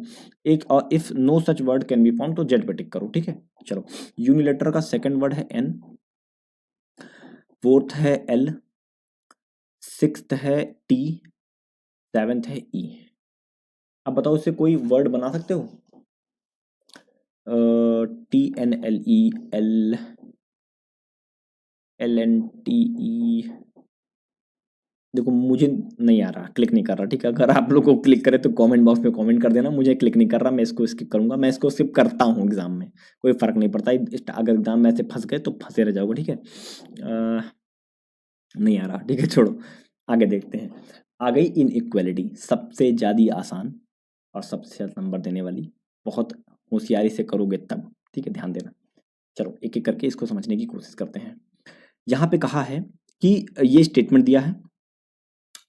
एक, और if no such word can be found तो जेड पे टिक करो, ठीक है। चलो यूनिलेटर का सेकंड वर्ड है एन, फोर्थ है एल, सिक्स्थ है टी, सेवेंथ है ई। अब बताओ इससे कोई वर्ड बना सकते हो, TNLE, एल LNTE, देखो मुझे नहीं आ रहा, क्लिक नहीं कर रहा, ठीक है। अगर आप लोग को क्लिक करे तो कमेंट बॉक्स में कमेंट कर देना। मुझे क्लिक नहीं कर रहा, मैं इसको स्किप करूंगा। मैं इसको स्किप करता हूँ एग्जाम में, कोई फर्क नहीं पड़ता। अगर एग्जाम में ऐसे फंस गए तो फंसे रह जाओगे, ठीक है। नहीं आ रहा, ठीक है, छोड़ो। आगे देखते हैं। आ गई इन इक्वेलिटी, सबसे ज़्यादा आसान और सबसे ज़्यादा नंबर देने वाली। बहुत होशियारी से करोगे तब, ठीक है, ध्यान देना। चलो एक एक करके इसको समझने की कोशिश करते हैं। यहाँ पे कहा है कि ये स्टेटमेंट दिया है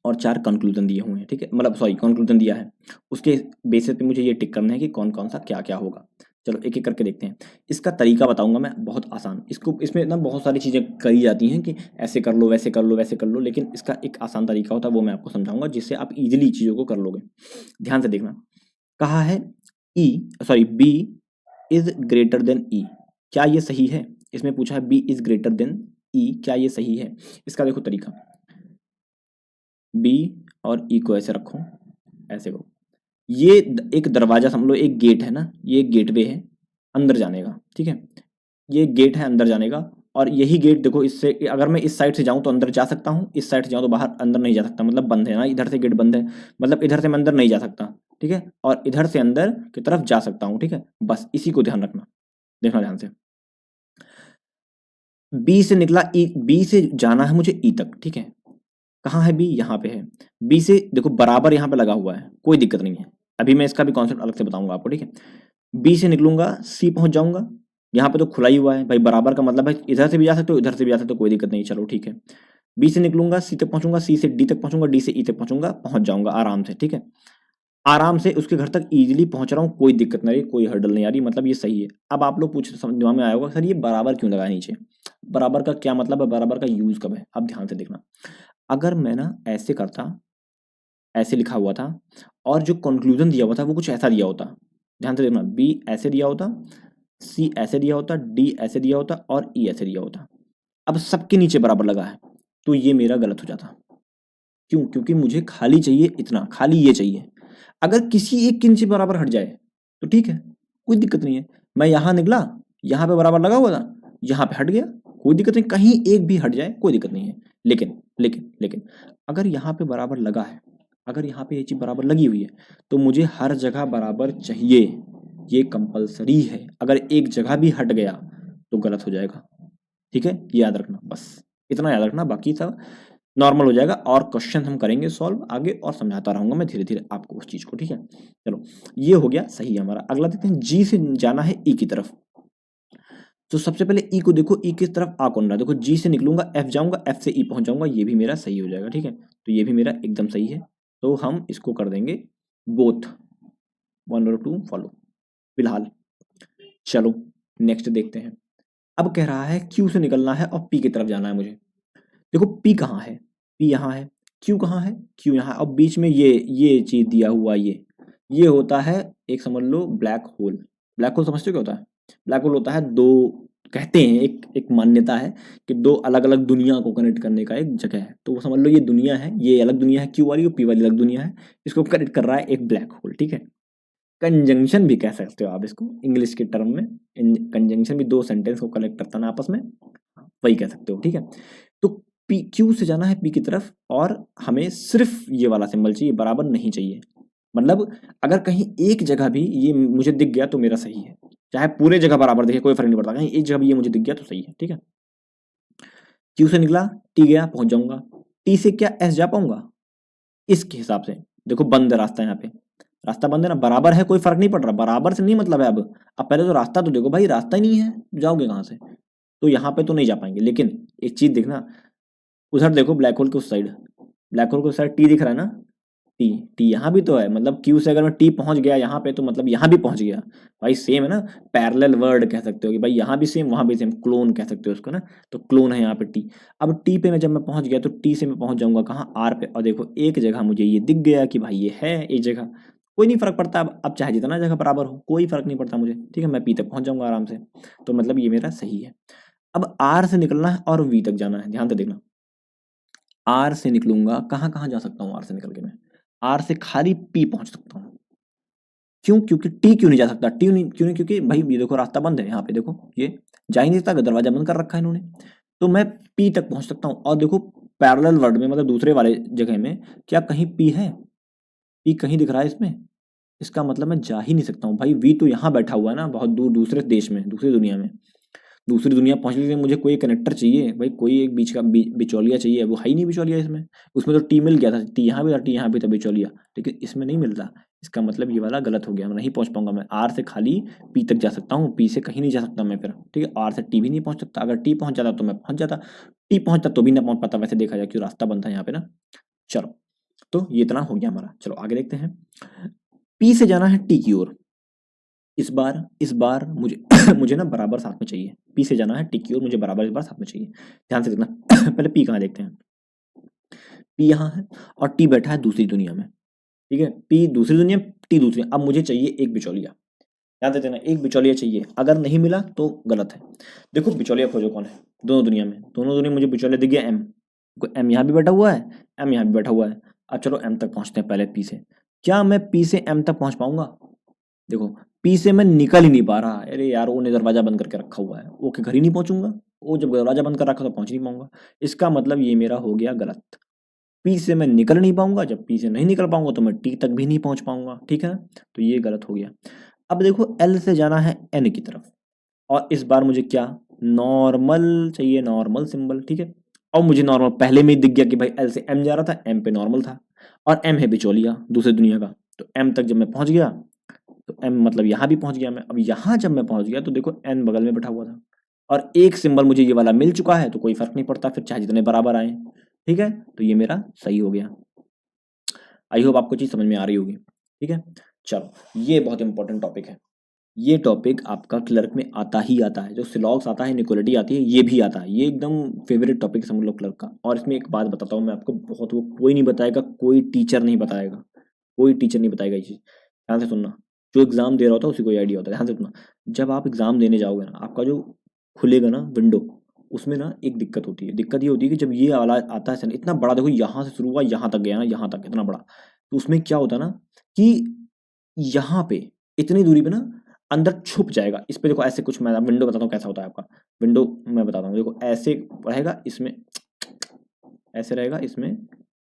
और 4 कंक्लूजन दिए हुए हैं, ठीक है, मतलब सॉरी कंक्लूजन दिया है। उसके बेसिस पे मुझे ये टिक करना है कि कौन कौन सा क्या क्या होगा। चलो एक एक करके देखते हैं। इसका तरीका बताऊंगा मैं, बहुत आसान। इसको इसमें ना बहुत सारी चीज़ें करी जाती हैं कि ऐसे कर लो, वैसे कर लो, वैसे कर लो, लेकिन इसका एक आसान तरीका होता है, वो मैं आपको समझाऊंगा, जिससे आप इजीली चीज़ों को कर लोगे। ध्यान से देखना। कहा है बी इज ग्रेटर देन ई, क्या ये सही है? इसमें पूछा है बी इज ग्रेटर देन ई, क्या ये सही है? इसका देखो तरीका, बी और ई को ऐसे रखो, ऐसे करो। ये एक दरवाजा समझ लो, एक गेट है ना, ये एक गेटवे है अंदर जाने का, ठीक है। ये गेट है अंदर जाने का, और यही गेट देखो, इससे अगर मैं इस साइड से जाऊं तो अंदर जा सकता हूं, इस साइड से जाऊं तो बाहर अंदर नहीं जा सकता, मतलब बंद है ना, इधर से गेट बंद है, मतलब इधर से मैं अंदर नहीं जा सकता, ठीक है, और इधर से अंदर की तरफ जा सकता हूं, ठीक है। बस इसी को ध्यान रखना, देखना ध्यान से। बी से निकला ई, बी से जाना है मुझे ई तक, ठीक है। कहाँ है बी? यहाँ पे है। बी से देखो बराबर यहाँ पे लगा हुआ है, कोई दिक्कत नहीं है। अभी मैं इसका भी कॉन्सेप्ट अलग से बताऊंगा आपको, ठीक है। बी से निकलूंगा, सी पहुंच जाऊंगा। यहाँ पे तो खुला ही हुआ है भाई, बराबर का मतलब है इधर से भी जा सकते हो, इधर से भी जा सकते हो, कोई दिक्कत नहीं, चलो ठीक है। बी से निकलूंगा, सी तक पहुंचूंगा, सी से डी तक पहुंचूंगा, डी से ई तक पहुंचूंगा, पहुंच जाऊंगा आराम से, ठीक है। आराम से उसके घर तक इजीली पहुंच रहा हूँ, कोई दिक्कत नहीं आ रही, कोई हर्डल नहीं आ रही, मतलब ये सही है। अब आप लोग पूछ समझ में आया होगा, सर ये बराबर क्यों लगा नीचे? बराबर का क्या मतलब है, बराबर का यूज कब है? अब ध्यान से देखना। अगर मैं ना ऐसे करता, ऐसे लिखा हुआ था, और जो कंक्लूजन दिया हुआ था वो कुछ ऐसा दिया होता, ध्यान से देखना, बी ऐसे दिया होता, सी ऐसे दिया होता, डी ऐसे दिया होता, और ई ऐसे दिया होता। अब सबके नीचे बराबर लगा है, तो ये मेरा गलत हो जाता। क्यों? क्योंकि मुझे खाली चाहिए इतना, खाली ये चाहिए। अगर किसी एक के नीचे बराबर हट जाए तो ठीक है, कोई दिक्कत नहीं है। मैं यहाँ निकला, यहाँ पे बराबर लगा हुआ था, यहाँ पे हट गया, कोई दिक्कत नहीं, कहीं एक भी हट जाए कोई दिक्कत नहीं है। लेकिन लेकिन लेकिन अगर यहाँ पे बराबर लगा है, अगर यहाँ पे ये चीज़ बराबर लगी हुई है, तो मुझे हर जगह बराबर चाहिए, ये कंपलसरी है। अगर एक जगह भी हट गया तो गलत हो जाएगा, ठीक है, ये याद रखना, बस इतना याद रखना, बाकी सब नॉर्मल हो जाएगा। और क्वेश्चन हम करेंगे सॉल्व आगे, और समझाता रहूंगा मैं धीरे धीरे आपको उस चीज़ को, ठीक है। चलो ये हो गया सही है हमारा। अगला देखते हैं, जी से जाना है ई की तरफ। तो सबसे पहले ई को देखो, ई की तरफ आ कौन रहा है? देखो जी से निकलूंगा, एफ जाऊंगा, एफ से ई पहुंच जाऊंगा, ये भी मेरा सही हो जाएगा, ठीक है। तो ये भी मेरा एकदम सही है, तो हम इसको कर देंगे बोथ, 1 और 2 फॉलो फिलहाल। चलो नेक्स्ट देखते हैं। अब कह रहा है क्यू से निकलना है और पी की तरफ जाना है मुझे। देखो पी कहाँ है? पी यहाँ है। क्यू कहाँ है? क्यू यहाँ है। और बीच में ये चीज दिया हुआ, ये होता है एक, समझ लो ब्लैक होल। ब्लैक होल समझते हो क्या होता है? ब्लैक होल होता है दो, कहते हैं एक मान्यता है कि दो अलग अलग दुनिया को कनेक्ट करने का एक जगह है। तो वो समझ लो ये दुनिया है, ये अलग दुनिया है क्यू वाली, और पी वाली अलग दुनिया है। इसको कनेक्ट कर रहा है एक ब्लैक होल, ठीक है। कंजंक्शन भी कह सकते हो आप इसको इंग्लिश के टर्म में। कंजंक्शन भी दो सेंटेंस को कनेक्ट करता ना आपस में, वही कह सकते हो, ठीक है। तो पी, क्यू से जाना है पी की तरफ, और हमें सिर्फ ये वाला सिंबल चाहिए, बराबर नहीं चाहिए। मतलब अगर कहीं एक जगह भी ये मुझे दिख गया तो मेरा सही है, चाहे पूरे जगह बराबर दिखे कोई फर्क नहीं पड़ता, कहीं एक जगह भी ये मुझे दिख गया तो सही है, ठीक है। क्यू से निकला, टी गया, पहुंच जाऊंगा। टी से क्या एस जा पाऊंगा? इसके हिसाब से देखो बंद है रास्ता, यहाँ पे रास्ता बंद है ना, बराबर है कोई फर्क नहीं पड़ रहा, बराबर से नहीं मतलब है। अब पहले तो रास्ता तो देखो भाई, रास्ता ही नहीं है, जाओगे कहाँ से? तो यहाँ पे तो नहीं जा पाएंगे। लेकिन एक चीज देखना, उधर देखो ब्लैक होल के उस साइड, ब्लैक होल के उस साइड टी दिख रहा है ना, टी, टी यहाँ भी तो है। मतलब क्यू से अगर मैं टी पहुंच गया यहाँ पे, तो मतलब यहाँ भी पहुंच गया भाई, सेम है ना। पैरेलल वर्ड कह सकते हो कि भाई यहाँ भी सेम वहां भी सेम, क्लोन कह सकते हो उसको ना। तो क्लोन है यहाँ पे टी। अब टी पे मैं जब मैं पहुंच गया, तो टी से मैं पहुंच जाऊंगा कहाँ? आर पे। और देखो एक जगह मुझे ये दिख गया कि भाई ये है एक जगह, कोई नहीं फर्क पड़ता। अब चाहे जितना जगह बराबर हो कोई फर्क नहीं पड़ता मुझे, ठीक है, मैं पी तक पहुंच जाऊंगा आराम से। तो मतलब ये मेरा सही है। अब आर से निकलना है और वी तक जाना है, ध्यान से देखना। आर से निकलूंगा, कहाँ कहाँ जा सकता हूँ आर से निकल के? मैं आर से खाली पी पहुंच सकता हूँ। क्यों? क्योंकि टी क्यों नहीं जा सकता? टी नहीं, क्यों नहीं? क्योंकि भाई ये देखो रास्ता बंद है, यहाँ पे देखो ये जा ही नहीं सकता, दरवाजा बंद कर रखा है इन्होंने। तो मैं पी तक पहुंच सकता हूँ। और देखो पैरेलल वर्ड में मतलब दूसरे वाले जगह में क्या कहीं पी है? पी कहीं दिख रहा है इसमें? इसका मतलब मैं जा ही नहीं सकता हूँ भाई। वी तो यहाँ बैठा हुआ है ना, बहुत दूर दूसरे देश में, दूसरी दुनिया में। दूसरी दुनिया पहुंचने के लिए मुझे कोई कनेक्टर चाहिए भाई, कोई एक बीच का बिचौलिया चाहिए। वो है ही नहीं बिचौलिया इसमें। उसमें तो टी मिल गया था, टी यहाँ भी था, टी यहाँ भी था बिचौलिया, लेकिन इसमें नहीं मिल रहा। इसका मतलब ये वाला गलत हो गया, मैं नहीं पहुंच पाऊंगा। मैं आर से खाली पी तक जा सकता हूँ, पी से कहीं नहीं जा सकता मैं फिर। ठीक है, आर से टी भी नहीं पहुंच सकता। अगर टी पहुंच जाता तो मैं पहुंच जाता, टी पहुंचता तो भी ना पहुंच पाता वैसे देखा जाए, क्यों रास्ता बनता है यहाँ पे ना। चलो, तो ये इतना हो गया हमारा। चलो आगे देखते हैं। पी से जाना है टी की ओर। इस बार मुझे मुझे ना बराबर साथ में चाहिए। पी से जाना है टी की ओर, मुझे बराबर इस बार साथ में चाहिए। ध्यान से देखना। पहले पी कहाँ देखते हैं। पी यहाँ है और टी बैठा है दूसरी दुनिया में। ठीक है, पी दूसरी दुनिया, टी दूसरी। अब मुझे चाहिए एक बिचौलिया। ध्यान से देना, एक बिचौलिया चाहिए। अगर नहीं मिला तो गलत है। देखो बिचौलिया खोजो कौन है दोनों दुनिया में। दोनों दुनिया में मुझे बिचौलिया दिख गया एम। एम यहाँ भी बैठा हुआ है, एम यहाँ भी बैठा हुआ है। अब चलो एम तक पहुंचते हैं पहले पी से। क्या मैं पी से एम तक पहुंच पाऊंगा? देखो, पी से मैं निकल ही नहीं पा रहा। अरे यार, वो ने दरवाजा बंद करके रखा हुआ है, वो के घर ही नहीं पहुंचूंगा। वो जब दरवाजा बंद कर रखा तो पहुंच नहीं पाऊंगा। इसका मतलब ये मेरा हो गया गलत। पी से मैं निकल नहीं पाऊंगा, जब पी से नहीं निकल पाऊंगा तो मैं टी तक भी नहीं पहुंच पाऊंगा। ठीक है, तो ये गलत हो गया। अब देखो, एल से जाना है एन की तरफ, और इस बार मुझे क्या नॉर्मल चाहिए, नॉर्मल सिंबल। ठीक है, और मुझे नॉर्मल पहले में ही दिख गया कि भाई एल से एम जा रहा था, एम पे नॉर्मल था, और एम है बिचौलिया दूसरी दुनिया का। तो एम तक जब मैं पहुंच गया तो एम मतलब यहाँ भी पहुंच गया मैं। अब यहाँ जब मैं पहुंच गया तो देखो एन बगल में बैठा हुआ था, और एक सिंबल मुझे ये वाला मिल चुका है, तो कोई फर्क नहीं पड़ता फिर, चाहे जितने बराबर आए। ठीक है, तो ये मेरा सही हो गया। आई होप आपको चीज समझ में आ रही होगी। ठीक है, चलो, ये बहुत इंपॉर्टेंट टॉपिक है। ये टॉपिक आपका क्लर्क में आता ही आता है। जो सिलॉग्स आता है, इनइक्वालिटी आती है, ये भी आता है। ये एकदम फेवरेट टॉपिक समझ लो क्लर्क का। और इसमें एक बात बताता हूँ मैं आपको, बहुत, वो कोई नहीं बताएगा, कोई टीचर नहीं बताएगा, कोई टीचर नहीं बताएगा ये चीज़। ध्यान से सुनना। जो एग्जाम दे रहा होता है उसी को आइडिया होता है। ध्यान से सुनना। जब आप एग्जाम देने जाओगे ना, आपका जो खुलेगा ना विंडो, उसमें ना एक दिक्कत होती है। दिक्कत ये होती है कि जब ये वाला आता है इतना बड़ा, देखो यहाँ से शुरू हुआ यहाँ तक गया ना, यहाँ तक इतना बड़ा, तो उसमें क्या होता है ना कि यहाँ पे इतनी दूरी पे ना अंदर छुप जाएगा। इस पे देखो ऐसे कुछ, मैं विंडो बताता हूँ कैसा होता है आपका विंडो। मैं बताता हूँ, देखो ऐसे रहेगा, इसमें ऐसे रहेगा, इसमें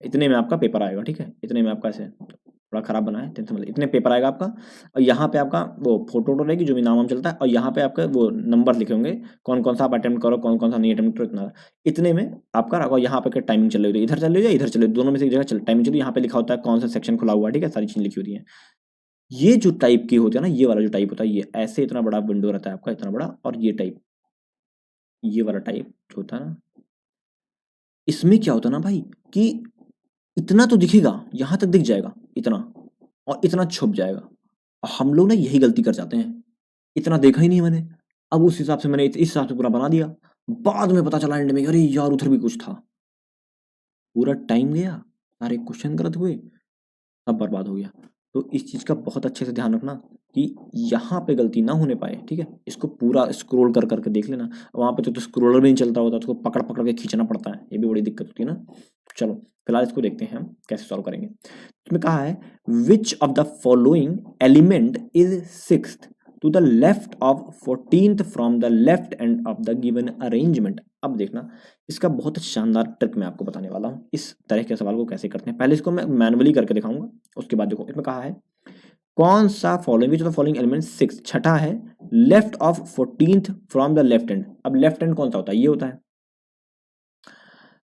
इतने में आपका पेपर आएगा। ठीक है, इतने में आपका, ऐसे थोड़ा खराब बना है, टेंशन मतलब, इतने पेपर आएगा आपका। और यहाँ पे आपका वो फोटो रहेगी जो भी नाम चलता है, और यहाँ पे आपका वो नंबर लिखे होंगे, कौन कौन सा आप अटेम्प्ट करो, कौन कौन सा नहीं अटेम्प्ट करो, इतना। इतने में आपका, और यहाँ पे टाइमिंग चल रही है, इधर चल रही है, इधर चल रही है, दोनों में से एक जगह टाइमिंग चल रही है। यहाँ पे लिखा होता है कौन सा सेक्शन खुला हुआ है। ठीक है, सारी चीज लिखी होती है। ये जो टाइप की होती है ना, ये वाला जो टाइप होता है, ये ऐसे इतना बड़ा विंडो रहता है आपका, इतना बड़ा। और ये टाइप, ये वाला टाइप जो होता है ना, इसमें क्या होता है ना भाई, कि इतना तो दिखेगा, यहां तक दिख जाएगा इतना, और इतना छुप जाएगा। और हम लोग ना यही गलती कर जाते हैं, इतना देखा ही नहीं मैंने। अब उस हिसाब से मैंने इस हिसाब से पूरा बना दिया। बाद में पता चला एंड में, अरे यार उधर भी कुछ था। पूरा टाइम गया, सारे क्वेश्चन गलत हुए, सब बर्बाद हो गया। तो इस चीज़ का बहुत अच्छे से ध्यान रखना कि यहाँ पे गलती ना होने पाए। ठीक है, इसको पूरा स्क्रॉल कर करके देख लेना। वहाँ पे तो स्क्रॉलर भी नहीं चलता होता, तो पकड़ पकड़ के खींचना पड़ता है, ये भी बड़ी दिक्कत होती है ना। चलो फिलहाल इसको देखते हैं हम कैसे सॉल्व करेंगे। इसमें कहा है which of the following element is sixth to the left of 14th from the left end of the given arrangement. अब देखना, इसका बहुत शानदार ट्रिक मैं आपको बताने वाला हूँ, इस तरह के सवाल को कैसे करते हैं। पहले इसको मैं मैनुअली करके दिखाऊंगा, उसके बाद देखो इसमें कहा है कौन सा following, which of the following element six, छठा है left of 14th from the left and. अब लेफ्ट एंड कौन सा होता है, ये होता है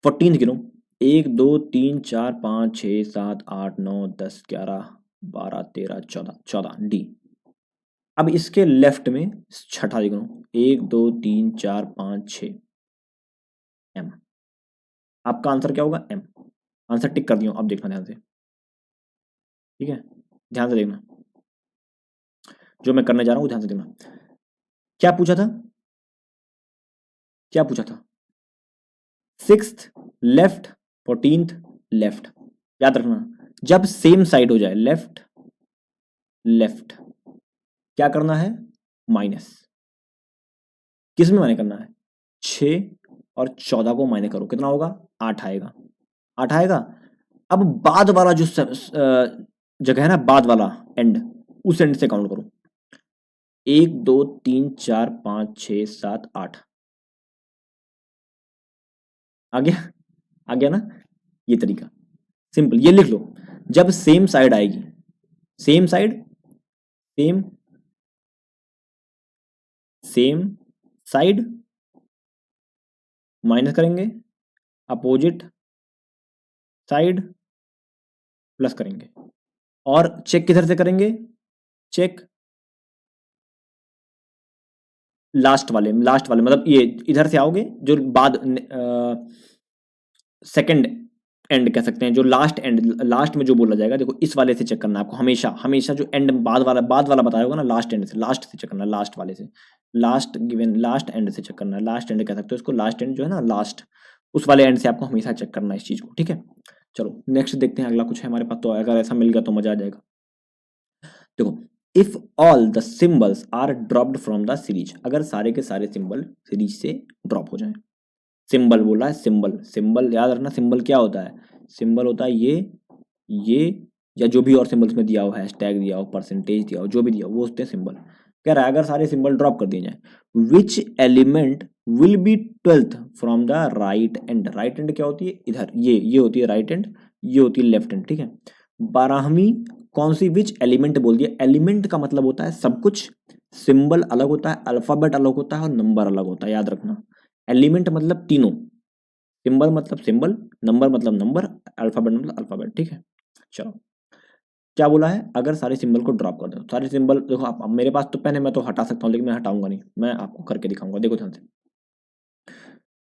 14th गिनो, 1 2 3 4 5 6 7 8 9 10 11 12 13 14, 14 डी। अब इसके लेफ्ट में छठा गिनो, 1 2 3 4 5 6 एम। आपका आंसर क्या होगा, एम। आंसर टिक कर दिया, अब देखना ध्यान से। ठीक है, ध्यान से देखना, जो मैं करने जा रहा हूं ध्यान से देखना। क्या पूछा था, क्या पूछा था, सिक्स्थ लेफ्ट, 14th लेफ्ट। याद रखना, जब सेम साइड हो जाए, लेफ्ट लेफ्ट, क्या करना है, माइनस। किस में माइनस करना है, 6 और 14 को माइनस करो, कितना होगा, 8 आएगा, 8 आएगा। अब बाद वाला जो जगह है ना, बाद वाला एंड, उस एंड से काउंट करो, 1 2 3 4 5 6 7 8 आ गया। आ गया ना ये तरीका, सिंपल। ये लिख लो, जब सेम साइड आएगी, same side, same same side minus करेंगे, अपोजिट साइड प्लस करेंगे। और चेक किधर से करेंगे, चेक लास्ट वाले मतलब ये इधर से आओगे जो बाद सेकंड एंड कह सकते हैं, जो लास्ट एंड, लास्ट में जो बोला जाएगा, देखो इस वाले से चेक करना है आपको हमेशा हमेशा, जो एंड बाद वाला बताया होगा ना, लास्ट एंड से, लास्ट से चेक करना है, लास्ट वाले से, लास्ट गिवन लास्ट एंड से चेक करना है, लास्ट एंड कह सकते हो इसको, लास्ट एंड जो है ना लास्ट, उस वाले एंड से आपको हमेशा चेक करना है इस चीज को, ठीक है। चलो नेक्स्ट देखते हैं, अगला कुछ है हमारे पास, तो अगर ऐसा मिल गया तो मजा आ जाएगा। देखो, if all the symbols are dropped from the series, अगर सारे के सारे सिंबल सीरीज से ड्रॉप हो जाएं, सिंबल बोला है, सिंबल, सिंबल याद रखना, सिंबल क्या होता है, सिंबल होता है ये या जो भी और सिंबल्स में दिया हो, हैशटैग दिया हो, परसेंटेज दिया हो, जो भी दिया हो वो होते हैं सिंबल। कह रहा है अगर सारे सिंबल ड्रॉप कर दिए जाए, which element will be 12th from the right and, right and क्या होती है इधर, ये होती है राइट एंड, ये होती है लेफ्ट एंड, ठीक है। 12वीं कौन सी, विच एलिमेंट बोल दिया, एलिमेंट का मतलब होता है सब कुछ, सिंबल अलग होता है, अल्फाबेट अलग होता है और नंबर अलग होता है, याद रखना। एलिमेंट मतलब तीनों, सिंबल मतलब सिंबल, नंबर मतलब नंबर, अल्फाबेट मतलब अल्फाबेट, ठीक है। चलो क्या बोला है, अगर सारे सिंबल को ड्रॉप कर दो, सारे सिंबल देखो, आप मेरे पास तो पेन है, मैं तो हटा सकता हूँ, लेकिन मैं हटाऊंगा नहीं, मैं आपको करके दिखाऊंगा, देखो ध्यान से।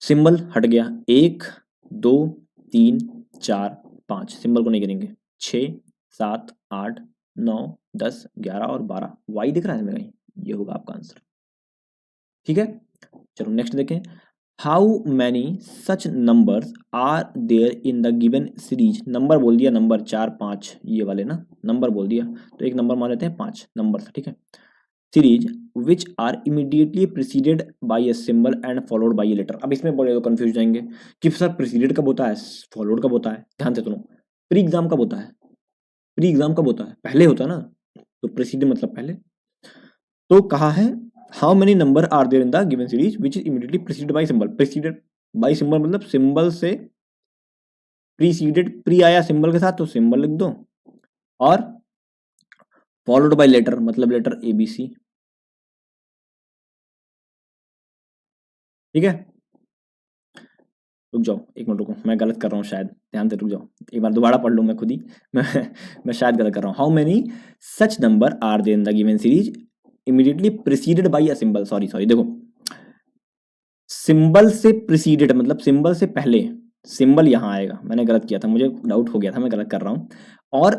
सिंबल हट गया, 1 2 3 4 5, सिंबल को नहीं गिनेंगे, 6 7 8 9 10 11 और 12, वाई दिख रहा है इसमें कहीं, ये होगा आपका आंसर, ठीक है। चलो नेक्स्ट देखें, how many such numbers are there in the given series, number बोल दिया, नंबर 4 5 ये वाले ना, नंबर बोल दिया, तो एक नंबर मान लेते हैं 5 नंबर, ठीक है। Series which are immediately preceded by a symbol and followed by a letter, अब इसमें बड़े कंफ्यूज जाएंगे कि सर प्रिसीडेड कब होता है, फॉलोड कब होता है, ध्यान से सुनो। प्री एग्जाम कब होता है, प्री एग्जाम कब होता है, पहले होता है ना, तो प्रिसीडेड मतलब पहले। तो कहा है how many number are there in the given series which is immediately preceded by symbol, preceded by symbol मतलब सिंबल से प्रीसीडेड, प्री आया सिंबल के साथ तो सिंबल लिख दो, और फॉलोड बाय लेटर मतलब लेटर ABC, ठीक है। रुक जाओ एक मिनट, रुको मैं गलत कर रहा हूँ शायद, ध्यान से रुक जाओ, एक बार दोबारा पढ़ लूँ मैं खुद ही, मैं मैं शायद गलत कर रहा हूँ। How many such number are there in the given series immediately preceded by a symbol, sorry देखो, सिंबल से प्रिसीडेड मतलब सिंबल से पहले, सिंबल यहां आएगा, मैंने गलत किया था, मुझे डाउट हो गया था, मैं गलत कर रहा हूं, और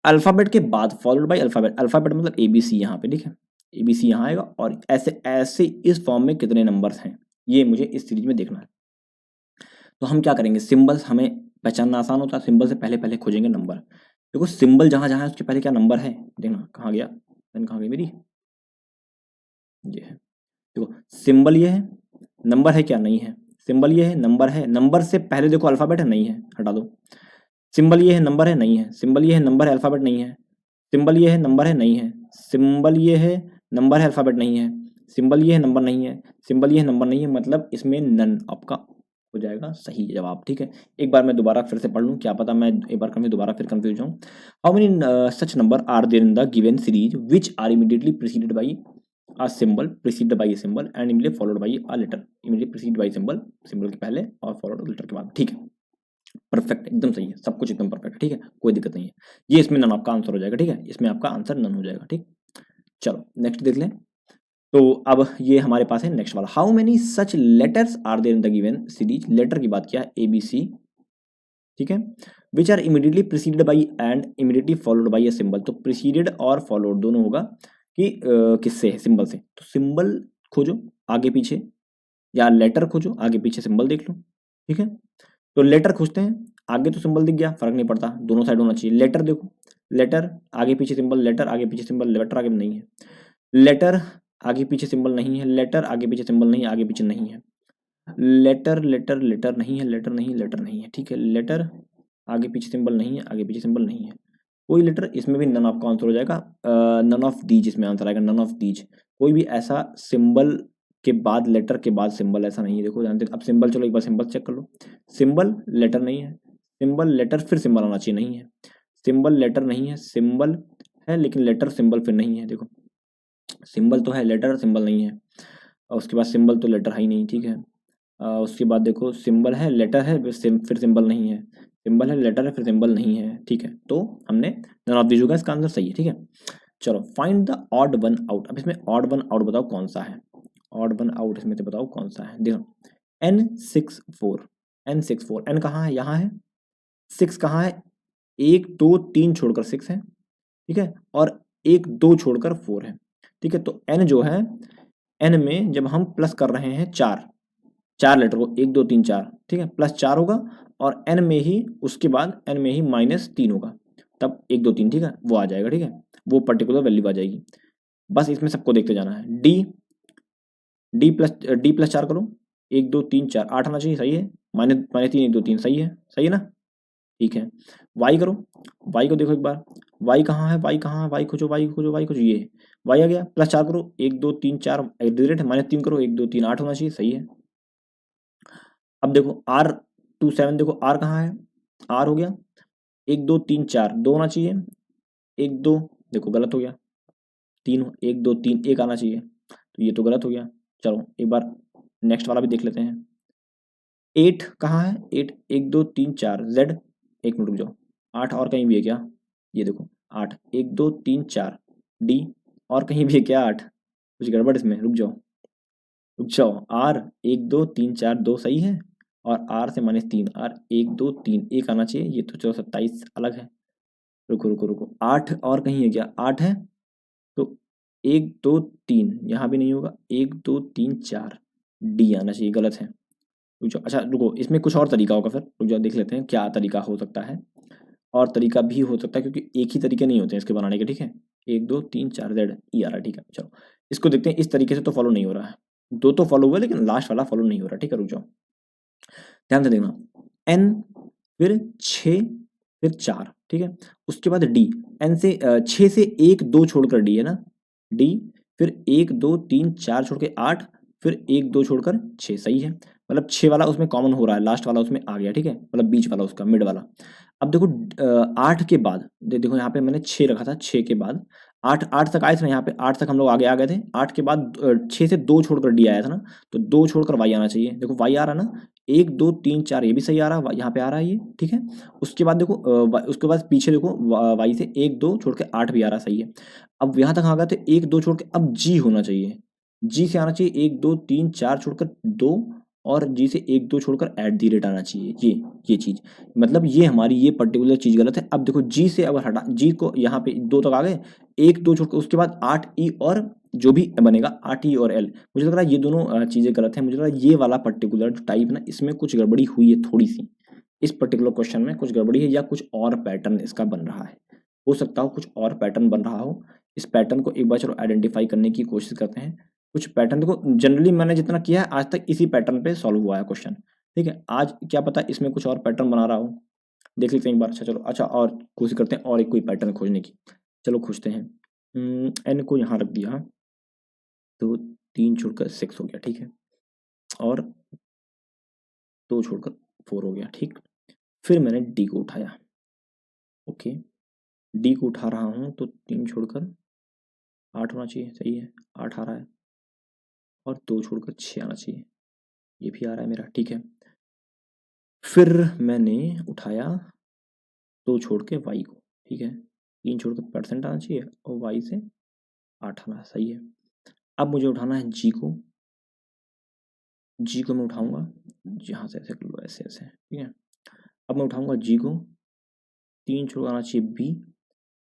अल्फाबेट के बाद फॉलोड बाय अल्फाबेट, अल्फाबेट मतलब ABC यहाँ पे, ठीक है, ABC यहाँ आएगा, और ऐसे ऐसे इस फॉर्म में कितने नंबर्स हैं ये मुझे इस सीरीज में देखना है। तो हम क्या करेंगे, सिंबल्स हमें पहचानना आसान होता है, सिंबल से पहले पहले खोजेंगे नंबर, देखो सिंबल जहां जहां है उसके पहले क्या नंबर है, देखना कहाँ गया, पेन कहाँ गई मेरी, ये है, देखो सिंबल ये है, नंबर है क्या, नहीं है, सिंबल ये है, नंबर है, नंबर से पहले देखो अल्फाबेट है, नहीं है, हटा दो, सिंबल ये है, नंबर है, नहीं है, सिंबल ये है, नंबर है, अल्फाबेट नहीं है, सिंबल ये है, नंबर है, नहीं है, सिंबल ये है, नंबर है, अल्फाबेट नहीं है, सिंबल ये है, नंबर नहीं है, सिंबल ये है, नंबर नहीं है, मतलब इसमें नन आपका हो जाएगा सही जवाब, ठीक है। एक बार मैं दोबारा फिर से पढ़ लूँ, क्या पता मैं एक बार कभी दोबारा फिर कंफ्यूज हूँ। How many such number are there in the given series which are immediately preceded by a symbol preceded by a symbol and immediately followed by a letter, immediately preceded by symbol, symbol के पहले और followed letter के बाद, ठीक है। Perfect, एकदम सही है, सब कुछ एकदम परफेक्ट है, ठीक है, कोई दिक्कत नहीं है, ये इसमें नन आपका आंसर हो जाएगा, ठीक है, इसमें आपका आंसर नन हो जाएगा, ठीक। चलो नेक्स्ट देख लें, तो अब ये हमारे पास है नेक्स्ट वाला, how many such letters are there in the given series, letter की बात किया ABC, ठीक है, which are immediately preceded by and immediately followed by a symbol, तो प्रीसीडेड और फॉलोड दोनों होगा कि किससे है, सिंबल से, तो सिंबल खोजो आगे पीछे, या लेटर खोजो आगे पीछे सिंबल देख लो, ठीक है। तो लेटर खोजते हैं, आगे तो सिंबल दिख गया, फर्क नहीं पड़ता, दोनों साइड होना चाहिए, लेटर देखो, लेटर आगे पीछे सिंबल, लेटर आगे पीछे सिंबल, लेटर आगे नहीं है, लेटर आगे पीछे सिंबल नहीं है, लेटर आगे पीछे सिंबल नहीं है, आगे पीछे नहीं है, लेटर लेटर लेटर नहीं है, लेटर नहीं, लेटर नहीं है, ठीक है, लेटर आगे पीछे सिंबल नहीं है, आगे पीछे सिंबल नहीं है, कोई लेटर, इसमें भी नन आपका आंसर हो जाएगा, नन ऑफ दीज इसमें आंसर आएगा, नन ऑफ दीज, कोई भी ऐसा सिंबल के बाद लेटर के बाद सिंबल, ऐसा नहीं है। देखो जानते, अब सिंबल, चलो एक बार सिंबल चेक कर लो। सिंबल लेटर नहीं है, सिंबल लेटर फिर सिंबल आना चाहिए, नहीं है। सिंबल लेटर नहीं है, सिंबल है लेकिन लेटर सिंबल फिर नहीं है। देखो सिंबल तो है, लेटर सिंबल नहीं है। और उसके बाद सिंबल तो लेटर है ही नहीं, ठीक है। उसके बाद देखो सिंबल है, लेटर है, फिर सिंबल नहीं है। सिंबल है, लेटर है, फिर सिंबल नहीं है, ठीक है। तो हमने नन ऑफ दीज होगा, इसका आंसर सही है, ठीक है। चलो find the odd one out. अब इसमें ऑड वन आउट बताओ कौन सा है, ऑड वन आउट इसमें से बताओ कौन सा है। देखो N64, N64, N कहाँ है, यहाँ है। 6 कहाँ है, 1 2 3 छोड़कर 6 है, ठीक है। और 1 2 छोड़कर 4 है, ठीक है। तो N जो है, N में जब हम प्लस कर रहे हैं चार लेटर को, 1 2 3 4, ठीक है, प्लस 4 होगा। और N में ही, उसके बाद N में ही -3 होगा, तब 1 2 3, ठीक है, वो आ जाएगा, ठीक है। वो पर्टिकुलर वैल्यू आ जाएगी। बस इसमें सबको देखते जाना है। डी प्लस 4 करो, 1 2 3 4 8 आना चाहिए, सही है। -3 1 2 3, सही है ना, ठीक है। वाई करो, वाई को देखो एक बार, वाई कहाँ है, वाई कहाँ है, वाई खोजो, वाई खोजो, वाई खोजो, ये है। वाई आ गया, +4 करो, 1 2 3 4 एग्रेट है, -3 करो, 1 2 3 8 होना चाहिए, सही है। अब देखो R27, देखो R कहाँ है, R हो गया, 1 2 3 4 2 होना चाहिए, 1 2, देखो गलत हो गया, 3 1 2 3 1 आना चाहिए, तो ये तो गलत हो गया। चलो एक बार नेक्स्ट वाला भी देख लेते हैं। 8 कहाँ है, 8 1 2 3 4 Z, एक मिनट रुक जाओ, 8 और कहीं भी है क्या, ये देखो 8 1 2 3 4 D, और कहीं भी है क्या 8, कुछ गड़बड़ इसमें, रुक जाओ। R 1 2 3 4 2 सही है, और R से -3, R 1 2 3 1 आना चाहिए, ये तो चलो 27 अलग है। रुको रुको रुको, 8 और कहीं है क्या, 8 है, तो 1 2 3 यहाँ भी नहीं होगा, 1 2 3 4 D आना चाहिए, गलत है। रुक जाओ, अच्छा रुको, इसमें कुछ और तरीका होगा, फिर रुक जाओ देख लेते हैं क्या तरीका हो सकता है। और तरीका भी हो सकता है, क्योंकि एक ही तरीके नहीं होते हैं इसके बनाने के, ठीक है। 1 2 3 4 Z E आ रहा है, ठीक है। चलो इसको देखते हैं, इस तरीके से तो फॉलो नहीं हो रहा है, दो तो फॉलो हुआ लेकिन लास्ट वाला फॉलो नहीं हो रहा, ठीक है। रुक जाओ, ध्यान से देखना, N फिर 6 फिर 4, ठीक है। उसके बाद D, N से 6 से 1 2 छोड़कर D है ना, D, फिर 1 2 3 4 छोड़ के 8, फिर 1 2 छोड़कर 6, सही है। मतलब 6 वाला उसमें कॉमन हो रहा है, लास्ट वाला उसमें आ गया, ठीक है, मतलब बीच वाला उसका मिड वाला। अब देखो 8 के बाद देखो यहाँ पे मैंने 6 रखा था, 6 के बाद 8 8 तक आए थे ना, यहाँ पे 8 तक हम लोग आगे आ गए थे। 8 के बाद 6 से 2 छोड़कर डी आया था ना, तो 2 छोड़कर वाई आना चाहिए। देखो वाई आ रहा है ना, 1 2 3 4, ये भी सही आ रहा है, यहाँ पे आ रहा है ये, ठीक है। उसके बाद देखो उसके बाद पीछे देखो वाई से 1 2 छोड़ के 8 भी आ रहा है, सही है। अब यहाँ तक आ गए थे, 1 2 छोड़ के अब जी होना चाहिए, जी से आना चाहिए 1 2 3 4 छोड़कर 2, और जी से 1 2 छोड़कर @ आना चाहिए, ये चीज़, मतलब ये हमारी ये पर्टिकुलर चीज़ गलत है। अब देखो जी से अगर हटा, जी को यहाँ पे 2 तक आ गए, 1 2 छोड़कर उसके बाद 8 ई और जो भी बनेगा 8 ई और एल, मुझे लग रहा है ये दोनों चीज़ें गलत हैं। मुझे लग रहा है ये वाला पर्टिकुलर जो टाइप ना, इसमें कुछ गड़बड़ी हुई है थोड़ी सी, इस पर्टिकुलर क्वेश्चन में कुछ गड़बड़ी है, या कुछ और पैटर्न इसका बन रहा है, हो सकता हो कुछ और पैटर्न बन रहा हो। इस पैटर्न को एक बार चलो आइडेंटिफाई करने की कोशिश करते हैं। कुछ पैटर्न देखो, जनरली मैंने जितना किया है आज तक इसी पैटर्न पे सॉल्व हुआ है क्वेश्चन, ठीक है। आज क्या पता इसमें कुछ और पैटर्न बना रहा हूँ, देख लेते हैं एक बार। अच्छा चलो, अच्छा और कोशिश करते हैं और एक कोई पैटर्न खोजने की, चलो खोजते हैं। एन को यहाँ रख दिया, तो 3 छोड़कर 6 हो गया, ठीक है, और 2 छोड़कर 4 हो गया, ठीक। फिर मैंने डी को उठाया, ओके, डी को उठा रहा हूँ तो 3 छोड़कर 8 होना चाहिए, सही है, 8 आ रहा है, और 2 छोड़कर 6 आना चाहिए, ये भी आ रहा है मेरा, ठीक है। फिर मैंने उठाया 2 छोड़ के वाई को, ठीक है, 3 छोड़ के % आना चाहिए, और वाई से 8 आना, सही है। अब मुझे उठाना है जी को, जी को मैं उठाऊंगा, जहाँ से ऐसे कर लो, ऐसे ऐसे, ठीक है। अब मैं उठाऊंगा जी को, 3 छोड़ आना चाहिए बी,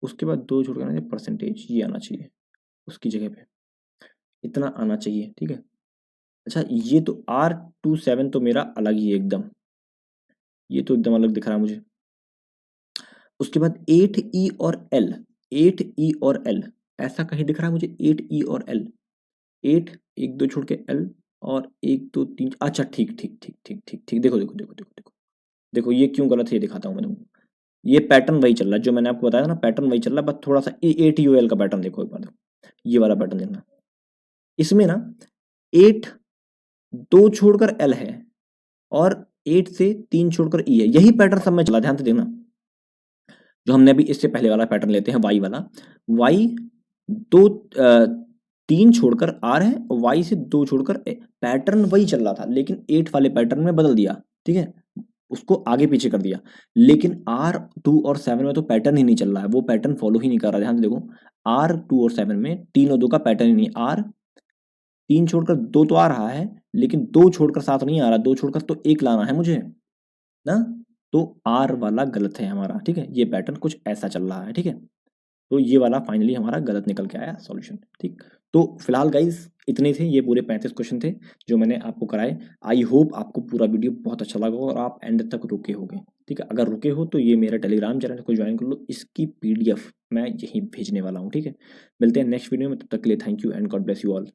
उसके बाद 2 छोड़ के आना चाहिए %, ये आना चाहिए उसकी जगह पे, इतना आना चाहिए, ठीक है। अच्छा ये तो R27 तो मेरा अलग ही है एकदम, ये तो एकदम अलग दिख रहा है मुझे। उसके बाद 8E और L, 8E और L, ऐसा कहीं दिख रहा है मुझे, 8E और L, 8 1 2 छोड़ के L, और 1 2 3, अच्छा ठीक ठीक ठीक ठीक ठीक ठीक, देखो देखो देखो देखो देखो देखो, ये क्यों गलत है ये दिखाता हूँ मैं तुमको। ये पैटर्न वही चल रहा है जो मैंने आपको बताया था ना, पैटर्न वही चल रहा है, बस थोड़ा सा ATOL का पैटर्न देखो एक बार, देखो ये वाला पैटर्न देखना। इसमें ना 8 2 छोड़कर L है और 8 से 3 छोड़कर E है। यही पैटर्न सब में चला, ध्यान से देखना। जो हमने अभी इससे पहले वाला पैटर्न लेते हैं y वाला, y 3 छोड़कर R है और y से 2 छोड़कर A। पैटर्न वही चल रहा था लेकिन 8 वाले पैटर्न में बदल दिया, ठीक है, उसको आगे पीछे कर दिया। लेकिन R 2 और 7 में तो पैटर्न ही नहीं चल रहा है, वो पैटर्न फॉलो ही नहीं कर रहा है। ध्यान से देखो, R 2 और 7 में 3 और 2 का पैटर्न ही नहीं। R 3 छोड़कर 2 तो आ रहा है लेकिन 2 छोड़कर 7 नहीं आ रहा, 2 छोड़कर तो 1 लाना है मुझे ना, तो R वाला गलत है हमारा, ठीक है। ये पैटर्न कुछ ऐसा चल रहा है, ठीक है। तो ये वाला फाइनली हमारा गलत निकल के आया सॉल्यूशन, ठीक। तो फिलहाल गाइज इतने थे, ये पूरे 35 क्वेश्चन थे जो मैंने आपको कराए। आई होप आपको पूरा वीडियो बहुत अच्छा लगा और आप एंड तक रुके होंगे, ठीक है। अगर रुके हो तो ये मेरा टेलीग्राम चैनल को ज्वाइन कर लो, इसकी PDF मैं यहीं भेजने वाला हूँ, ठीक है। मिलते हैं नेक्स्ट वीडियो में, तब तक के लिए thank you and God bless you all.